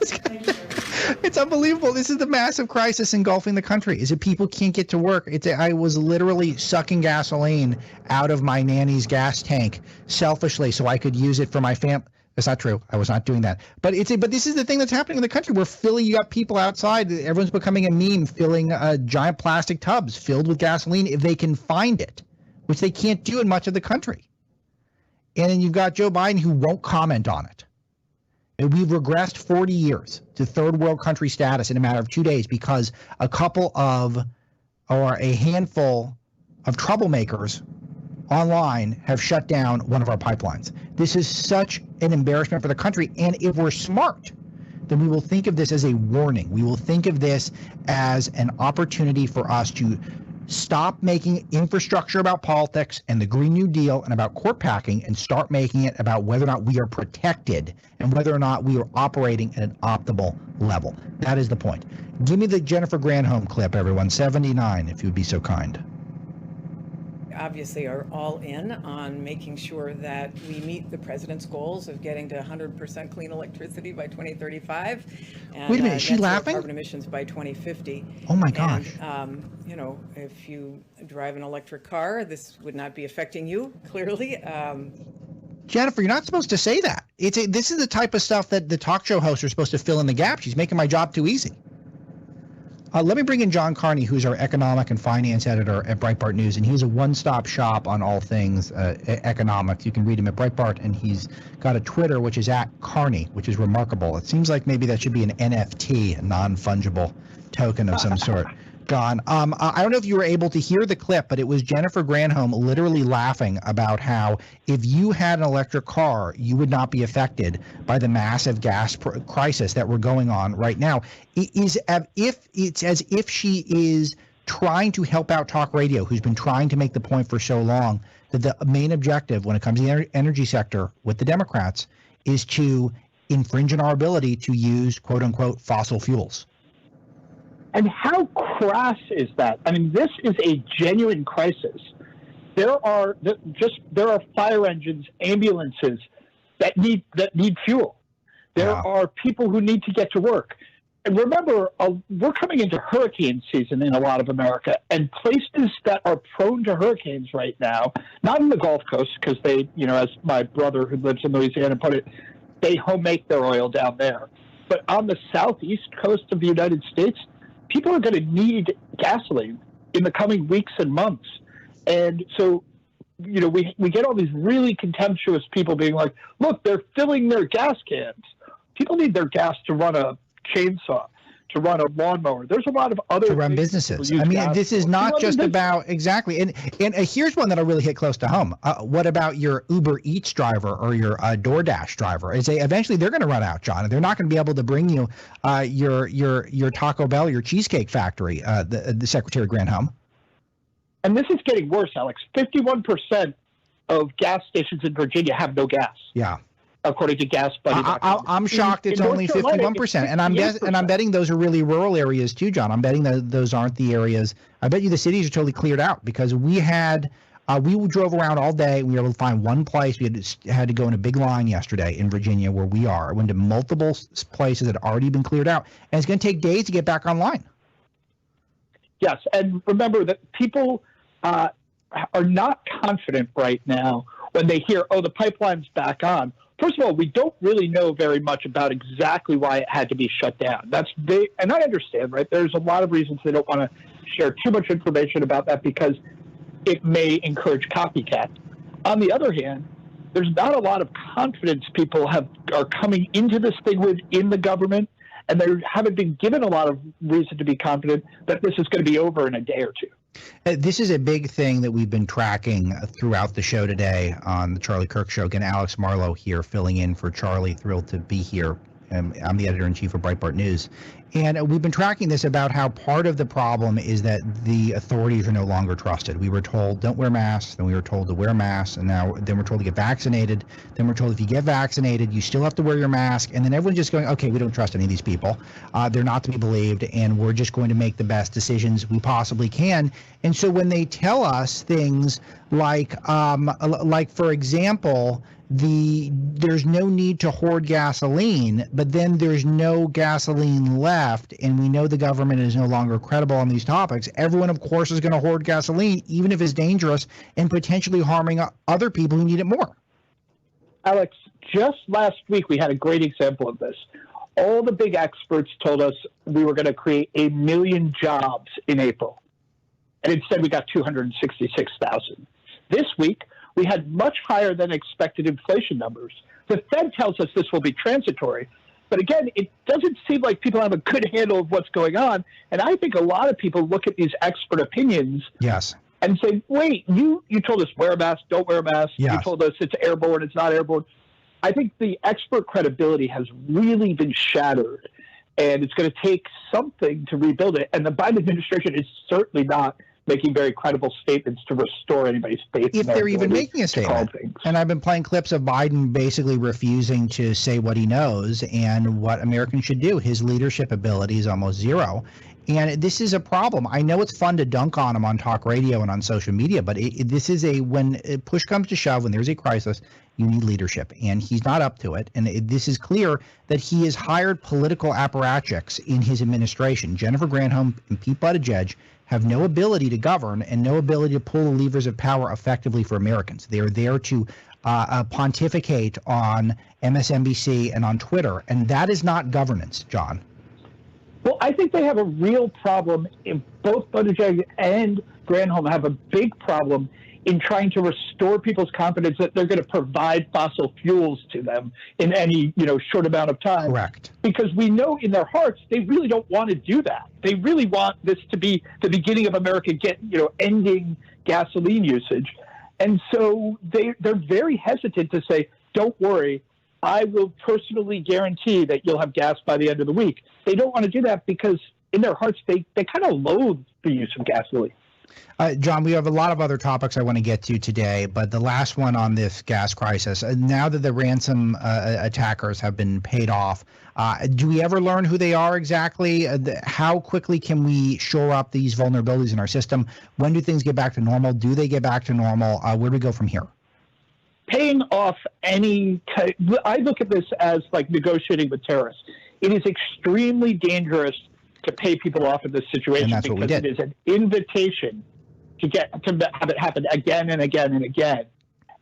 It's unbelievable. This is the massive crisis engulfing the country. Is it people can't get to work? I was literally sucking gasoline out of my nanny's gas tank selfishly so I could use it for my family. That's not true. I was not doing that. But this is the thing that's happening in the country. We're filling. You got people outside. Everyone's becoming a meme, filling giant plastic tubs filled with gasoline if they can find it, which they can't do in much of the country. And then you've got Joe Biden who won't comment on it. And we've regressed 40 years to third world country status in a matter of 2 days because a handful of troublemakers online have shut down one of our pipelines. This is such an embarrassment for the country. And if we're smart, then we will think of this as a warning. We will think of this as an opportunity for us to stop making infrastructure about politics and the Green New Deal and about court packing and start making it about whether or not we are protected and whether or not we are operating at an optimal level. That is the point. Give me the Jennifer Granholm clip, everyone. 79, if you would be so kind. Obviously are all in on making sure that we meet the president's goals of getting to 100% clean electricity by 2035. And, wait a minute, is she laughing? Carbon emissions by 2050. Oh my gosh. And, if you drive an electric car, this would not be affecting you, clearly. Jennifer, you're not supposed to say that. This is the type of stuff that the talk show hosts are supposed to fill in the gap. She's making my job too easy. Let me bring in John Carney, who's our economic and finance editor at Breitbart News, and he's a one-stop shop on all things economics. You can read him at Breitbart, and he's got a Twitter, which is @Carney, which is remarkable. It seems like maybe that should be an NFT, a non-fungible token of some sort. John, I don't know if you were able to hear the clip, but it was Jennifer Granholm literally laughing about how if you had an electric car, you would not be affected by the massive gas crisis that we're going on right now. It's as if she is trying to help out talk radio, who's been trying to make the point for so long that the main objective when it comes to the energy sector with the Democrats is to infringe on our ability to use, quote unquote, fossil fuels. And how crass is that? I mean, this is a genuine crisis. There are fire engines, ambulances that need fuel. There are people who need to get to work. And remember, we're coming into hurricane season in a lot of America, and places that are prone to hurricanes right now, not in the Gulf Coast, because they, as my brother who lives in Louisiana put it, they home make their oil down there. But on the southeast coast of the United States, people are going to need gasoline in the coming weeks and months. And so, we get all these really contemptuous people being like, look, they're filling their gas cans. People need their gas to run a chainsaw, to run a lawnmower. There's a lot of other to run businesses. I mean, this is not just about exactly. And here's one that'll really hit close to home. What about your Uber Eats driver or your DoorDash driver? Eventually they're going to run out, John, and they're not going to be able to bring you your Taco Bell, your Cheesecake Factory. The Secretary Granholm. And this is getting worse, Alex. 51% of gas stations in Virginia have no gas. Yeah. According to GasBuddy.com. I'm shocked it's only 51%, and I'm betting those are really rural areas too, John. I'm betting that those aren't the areas. I bet you the cities are totally cleared out because we drove around all day. We were able to find one place. We had to go in a big line yesterday in Virginia where we are. I went to multiple places that had already been cleared out, and it's going to take days to get back online. Yes, and remember that people are not confident right now when they hear, the pipeline's back on. First of all, we don't really know very much about exactly why it had to be shut down. And I understand, right? There's a lot of reasons they don't want to share too much information about that because it may encourage copycat. On the other hand, there's not a lot of confidence people are coming into this thing within the government, and they haven't been given a lot of reason to be confident that this is going to be over in a day or two. This is a big thing that we've been tracking throughout the show today on the Charlie Kirk Show. Again, Alex Marlow here filling in for Charlie. Thrilled to be here I'm the editor-in-chief of Breitbart News. And we've been tracking this about how part of the problem is that the authorities are no longer trusted. We were told, don't wear masks. Then we were told to wear masks. And then we're told to get vaccinated. Then we're told if you get vaccinated, you still have to wear your mask. And then everyone's just going, okay, we don't trust any of these people. They're not to be believed. And we're just going to make the best decisions we possibly can. And so when they tell us things like for example, there's no need to hoard gasoline, but then there's no gasoline left, and we know the government is no longer credible on these topics. Everyone, of course, is going to hoard gasoline, even if it's dangerous and potentially harming other people who need it more. Alex, just last week we had a great example of this. All the big experts told us we were going to create 1 million jobs in April, and instead we got 266,000. This week, we had much higher than expected inflation numbers. The Fed tells us this will be transitory, but again, it doesn't seem like people have a good handle of what's going on. And I think a lot of people look at these expert opinions and say, wait, you told us wear a mask, don't wear a mask. Yes. You told us it's airborne, it's not airborne. I think the expert credibility has really been shattered, and it's going to take something to rebuild it. And the Biden administration is certainly not making very credible statements to restore anybody's faith. If they're even making a statement. And I've been playing clips of Biden basically refusing to say what he knows and what Americans should do. His leadership ability is almost zero. And this is a problem. I know it's fun to dunk on him on talk radio and on social media, but this is when push comes to shove, when there's a crisis, you need leadership. And he's not up to it. And this is clear that he has hired political apparatchiks in his administration. Jennifer Granholm and Pete Buttigieg have no ability to govern and no ability to pull the levers of power effectively for Americans. They are there to pontificate on MSNBC and on Twitter, and that is not governance, John. Well, I think they have a real problem. In both Buttigieg and Granholm have a big problem in trying to restore people's confidence that they're going to provide fossil fuels to them in any short amount of time. Correct. Because we know in their hearts they really don't want to do that. They really want this to be the beginning of America ending gasoline usage, and so they're very hesitant to say, "Don't worry, I will personally guarantee that you'll have gas by the end of the week." They don't want to do that because in their hearts they kind of loathe the use of gasoline. John, we have a lot of other topics I want to get to today, but the last one on this gas crisis, now that the ransom attackers have been paid off, do we ever learn who they are exactly? How quickly can we shore up these vulnerabilities in our system? When do things get back to normal? Do they get back to normal? Where do we go from here? Paying off I look at this as like negotiating with terrorists. It is extremely dangerous to pay people off in this situation because it is an invitation to have it happen again and again and again.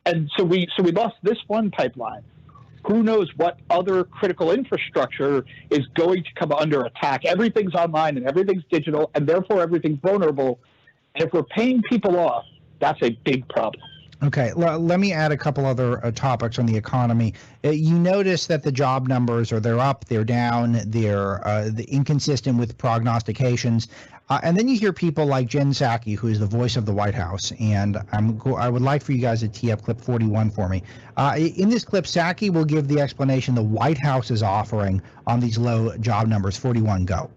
And so we lost this one pipeline. Who knows what other critical infrastructure is going to come under attack? Everything's online and everything's digital, and therefore everything's vulnerable. And if we're paying people off, that's a big problem. Okay, let me add a couple other topics on the economy. You notice that the job numbers they're up, they're down, they're inconsistent with prognostications. And then you hear people like Jen Psaki, who is the voice of the White House, and I would like for you guys to tee up clip 41 for me. In this clip, Psaki will give the explanation the White House is offering on these low job numbers. 41, go.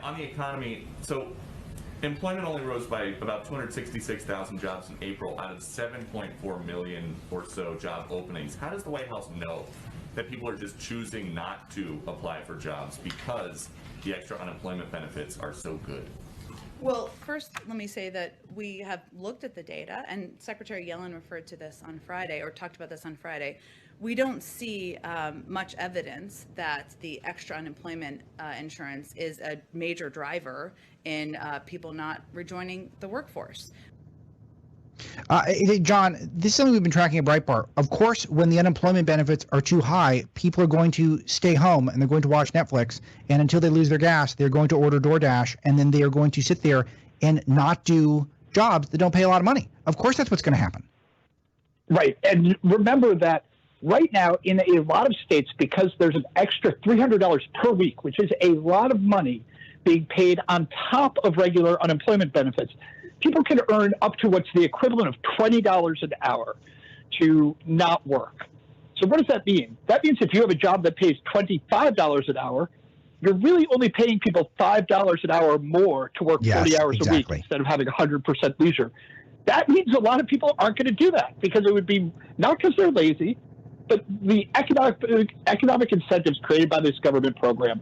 On the economy, so employment only rose by about 266,000 jobs in April out of 7.4 million or so job openings. How does the White House know that people are just choosing not to apply for jobs because the extra unemployment benefits are so good? Well, first, let me say that we have looked at the data, and Secretary Yellen referred to this on Friday, or talked about this on Friday. We don't see much evidence that the extra unemployment insurance is a major driver in people not rejoining the workforce. John, this is something we've been tracking at Breitbart. Of course, when the unemployment benefits are too high, people are going to stay home and they're going to watch Netflix. And until they lose their gas, they're going to order DoorDash, and then they are going to sit there and not do jobs that don't pay a lot of money. Of course, that's what's going to happen. Right. And remember that right now in a lot of states, because there's an extra $300 per week, which is a lot of money being paid on top of regular unemployment benefits, people can earn up to what's the equivalent of $20 an hour to not work. So what does that mean? That means if you have a job that pays $25 an hour, you're really only paying people $5 an hour more to work 40 hours a week instead of having 100% leisure. That means a lot of people aren't going to do that because it would be not because they're lazy, but the economic incentives created by this government program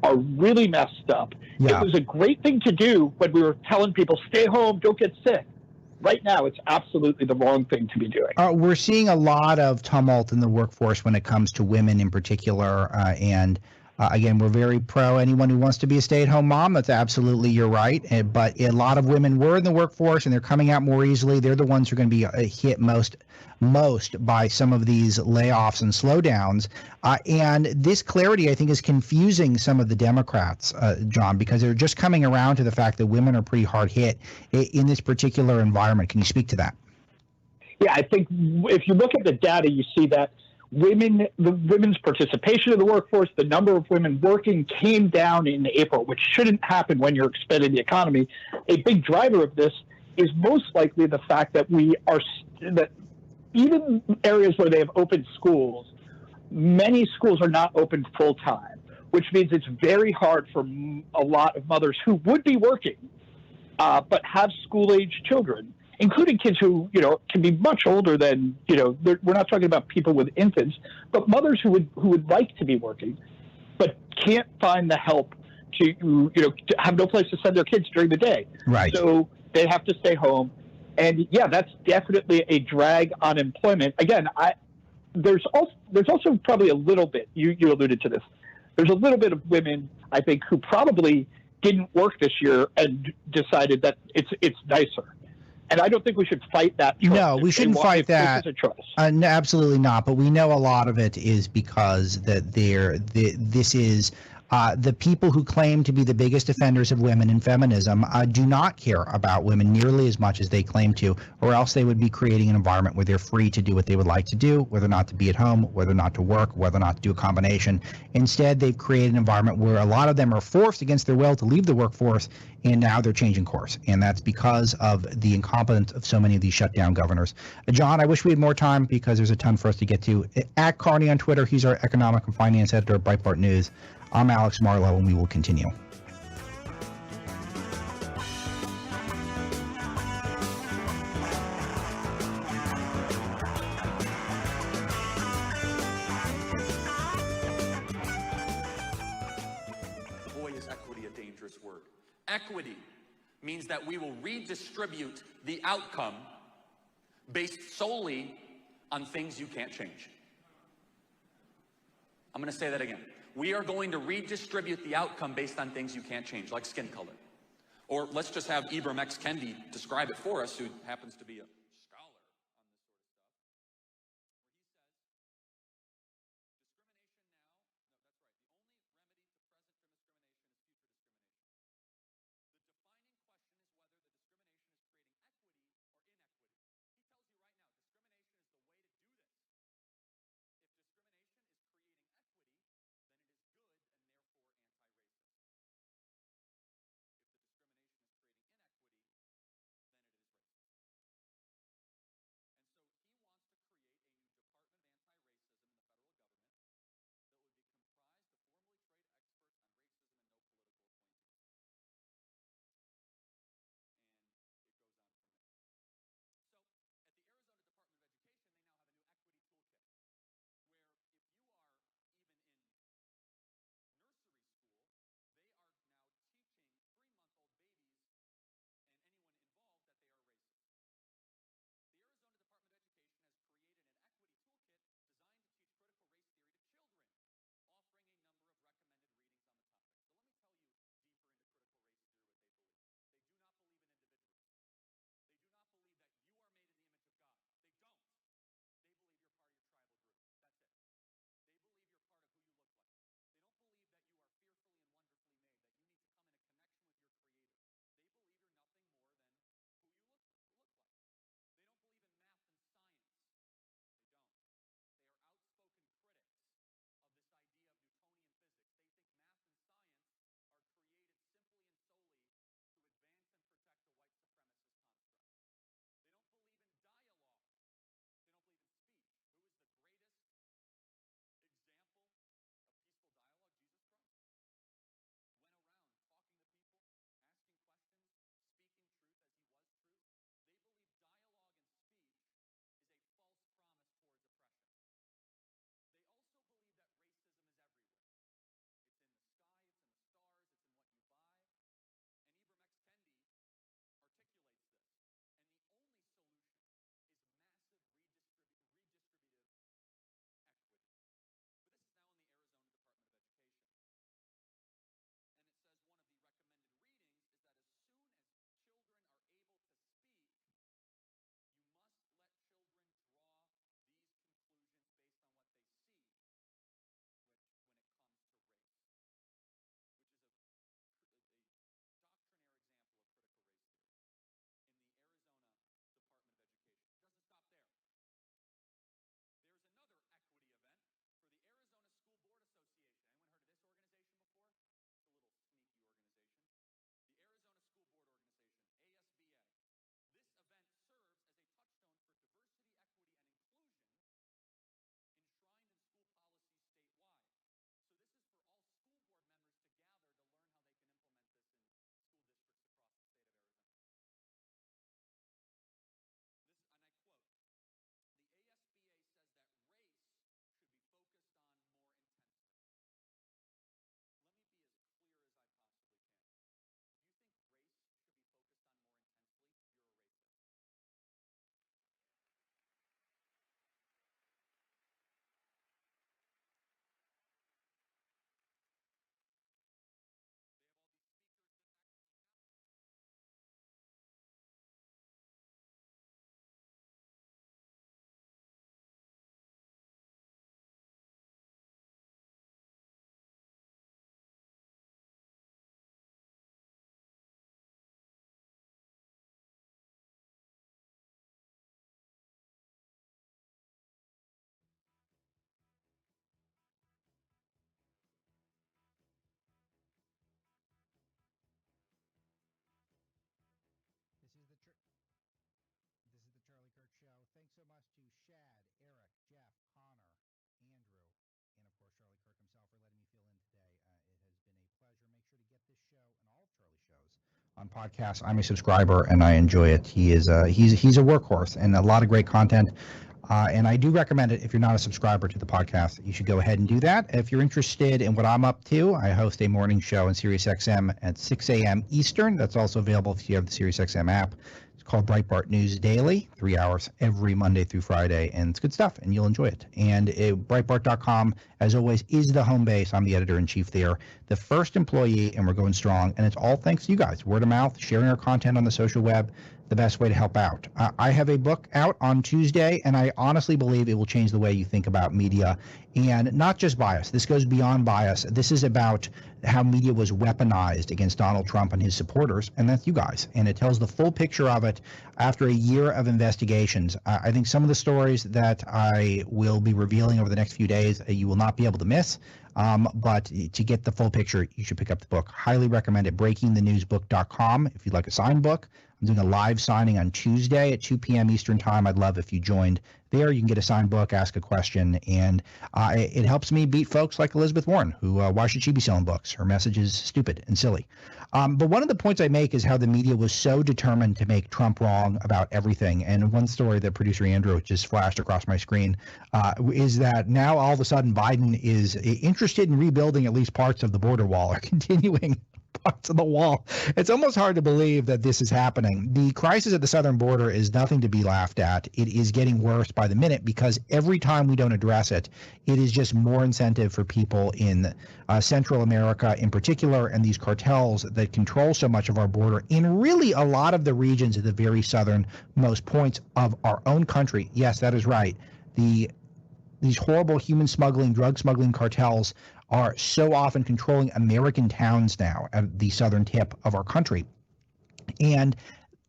are really messed up. Yeah. It was a great thing to do when we were telling people, stay home, don't get sick. Right now, it's absolutely the wrong thing to be doing. We're seeing a lot of tumult in the workforce when it comes to women in particular. Again, we're very pro anyone who wants to be a stay-at-home mom. That's absolutely, you're right. But a lot of women were in the workforce, and they're coming out more easily. They're the ones who are going to be hit most by some of these layoffs and slowdowns. And this clarity, I think, is confusing some of the Democrats, John, because they're just coming around to the fact that women are pretty hard hit in this particular environment. Can you speak to that? Yeah, I think if you look at the data, you see that women's participation in the workforce, the number of women working came down in April, which shouldn't happen when you're expanding the economy. A big driver of this is most likely the fact that that even areas where they have open schools, many schools are not open full time, which means it's very hard for a lot of mothers who would be working but have school-age children, including kids who, can be much older than, we're not talking about people with infants, but mothers who would like to be working, but can't find the help to have no place to send their kids during the day. Right. So they have to stay home. And yeah, that's definitely a drag on employment. Again, there's also probably a little bit, you alluded to this, there's a little bit of women, I think, who probably didn't work this year and decided that it's nicer. And I don't think we should fight that choice. No, we shouldn't fight that. This is a choice. No, absolutely not. But we know a lot of it is because this is the people who claim to be the biggest defenders of women and feminism do not care about women nearly as much as they claim to, or else they would be creating an environment where they're free to do what they would like to do, whether or not to be at home, whether or not to work, whether or not to do a combination. Instead, they've created an environment where a lot of them are forced against their will to leave the workforce, and now they're changing course. And that's because of the incompetence of so many of these shutdown governors. John, I wish we had more time because there's a ton for us to get to. At Carney on Twitter, he's our economic and finance editor at Breitbart News. I'm Alex Marlow, and we will continue. Boy, is equity a dangerous word. Equity means that we will redistribute the outcome based solely on things you can't change. I'm going to say that again. We are going to redistribute the outcome based on things you can't change, like skin color. Or let's just have Ibram X. Kendi describe it for us, who happens to be a Thanks so much to Shad, Eric, Jeff, Connor, Andrew, and of course Charlie Kirk himself for letting me fill in today. It has been a pleasure. Make sure to get this show and all of Charlie's shows on podcasts. I'm a subscriber and I enjoy it. He's a workhorse and a lot of great content. And I do recommend it if you're not a subscriber to the podcast. You should go ahead and do that. If you're interested in what I'm up to, I host a morning show on SiriusXM at 6 a.m. Eastern. That's also available if you have the SiriusXM app. It's called Breitbart News Daily, 3 hours every Monday through Friday, and it's good stuff, and you'll enjoy it. And Breitbart.com, as always, is the home base. I'm the editor-in-chief there, the first employee, and we're going strong, and it's all thanks to you guys. Word of mouth, sharing our content on the social web, the best way to help out. I have a book out on Tuesday, and I honestly believe it will change the way you think about media, and not just bias. This goes beyond bias. This is about how media was weaponized against Donald Trump and his supporters, and that's you guys. And it tells the full picture of it after a year of investigations. I think some of the stories that I will be revealing over the next few days, you will not be able to miss. But to get the full picture, you should pick up the book. Highly recommend it. BreakingTheNewsBook.com. If you'd like a signed book, I'm doing a live signing on Tuesday at 2 p.m. Eastern Time. I'd love if you joined there. You can get a signed book, ask a question, and it helps me beat folks like Elizabeth Warren, who, why should she be selling books? Her message is stupid and silly. But one of the points I make is how the media was so determined to make Trump wrong about everything. And one story that producer Andrew just flashed across my screen is that now all of a sudden Biden is interested in rebuilding at least parts of the border wall or continuing parts of the wall. It's almost hard to believe that this is happening. The crisis at the southern border is nothing to be laughed at. It is getting worse by the minute because every time we don't address it, it is just more incentive for people in Central America in particular and these cartels that control so much of our border in really a lot of the regions at the very southernmost points of our own country. Yes, that is right. These horrible human smuggling, drug smuggling cartels are so often controlling American towns now at the southern tip of our country. And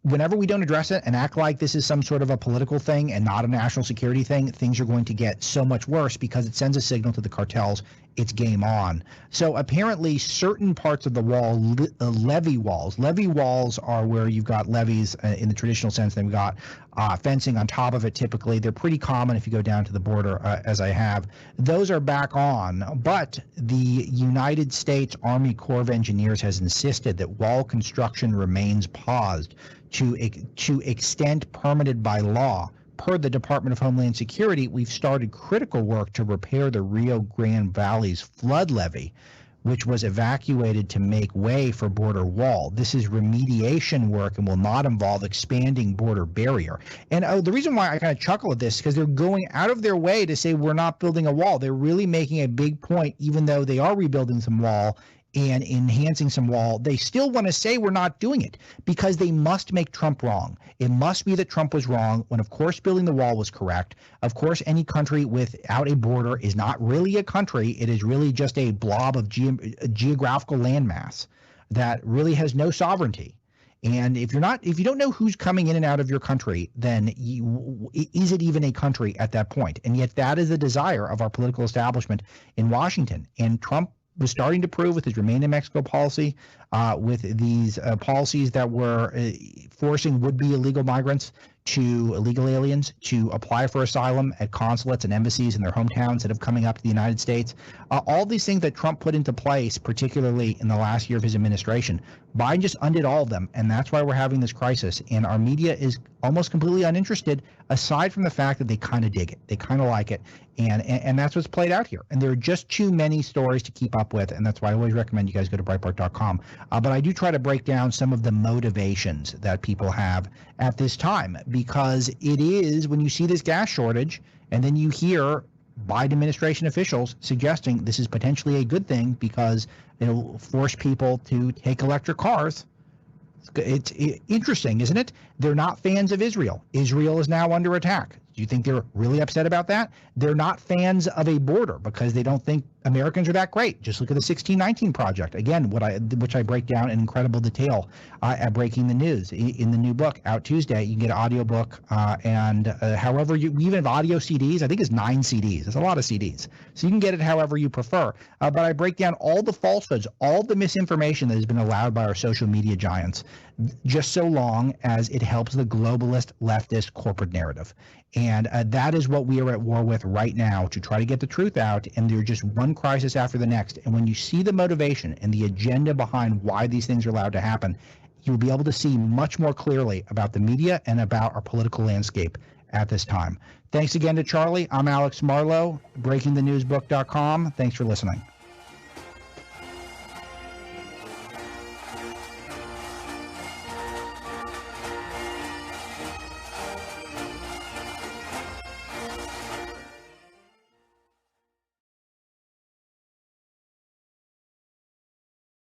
whenever we don't address it and act like this is some sort of a political thing and not a national security thing, things are going to get so much worse because it sends a signal to the cartels it's game on. So apparently certain parts of the wall, levee walls are where you've got levees in the traditional sense. Then we've got fencing on top of it typically. They're pretty common if you go down to the border as I have. Those are back on, but the United States Army Corps of Engineers has insisted that wall construction remains paused to extent permitted by law. Per the Department of Homeland Security, we've started critical work to repair the Rio Grande Valley's flood levee, which was evacuated to make way for border wall. This is remediation work and will not involve expanding border barrier. And the reason why I kind of chuckle at this is because they're going out of their way to say we're not building a wall. They're really making a big point, even though they are rebuilding some wall and enhancing some wall, they still want to say we're not doing it because they must make Trump wrong. It must be that Trump was wrong when, of course, building the wall was correct. Of course, any country without a border is not really a country. It is really just a blob of geographical landmass that really has no sovereignty. And if you don't know who's coming in and out of your country, then is it even a country at that point? And yet that is the desire of our political establishment in Washington. And Trump was starting to prove with his Remain in Mexico policy, with these policies that were forcing would-be illegal migrants to illegal aliens to apply for asylum at consulates and embassies in their hometowns instead of coming up to the United States. All these things that Trump put into place, particularly in the last year of his administration, Biden just undid all of them, and that's why we're having this crisis. And our media is almost completely uninterested, aside from the fact that they kind of dig it. They kind of like it, and that's what's played out here. And there are just too many stories to keep up with, and that's why I always recommend you guys go to Breitbart.com. But I do try to break down some of the motivations that people have at this time, because it is when you see this gas shortage and then you hear Biden administration officials suggesting this is potentially a good thing because it'll force people to take electric cars. It's interesting, isn't it? They're not fans of Israel. Israel is now under attack. Do you think they're really upset about that? They're not fans of a border because they don't think Americans are that great. Just look at the 1619 Project. Again, which I break down in incredible detail at Breaking the News in the new book out Tuesday. You can get an audio book and however we even have audio CDs. I think it's 9 CDs. It's a lot of CDs. So you can get it however you prefer. But I break down all the falsehoods, all the misinformation that has been allowed by our social media giants just so long as it helps the globalist leftist corporate narrative. And that is what we are at war with right now, to try to get the truth out. And they're just one crisis after the next. And when you see the motivation and the agenda behind why these things are allowed to happen, you'll be able to see much more clearly about the media and about our political landscape at this time. Thanks again to Charlie. I'm Alex Marlow, breakingthenewsbook.com. Thanks for listening.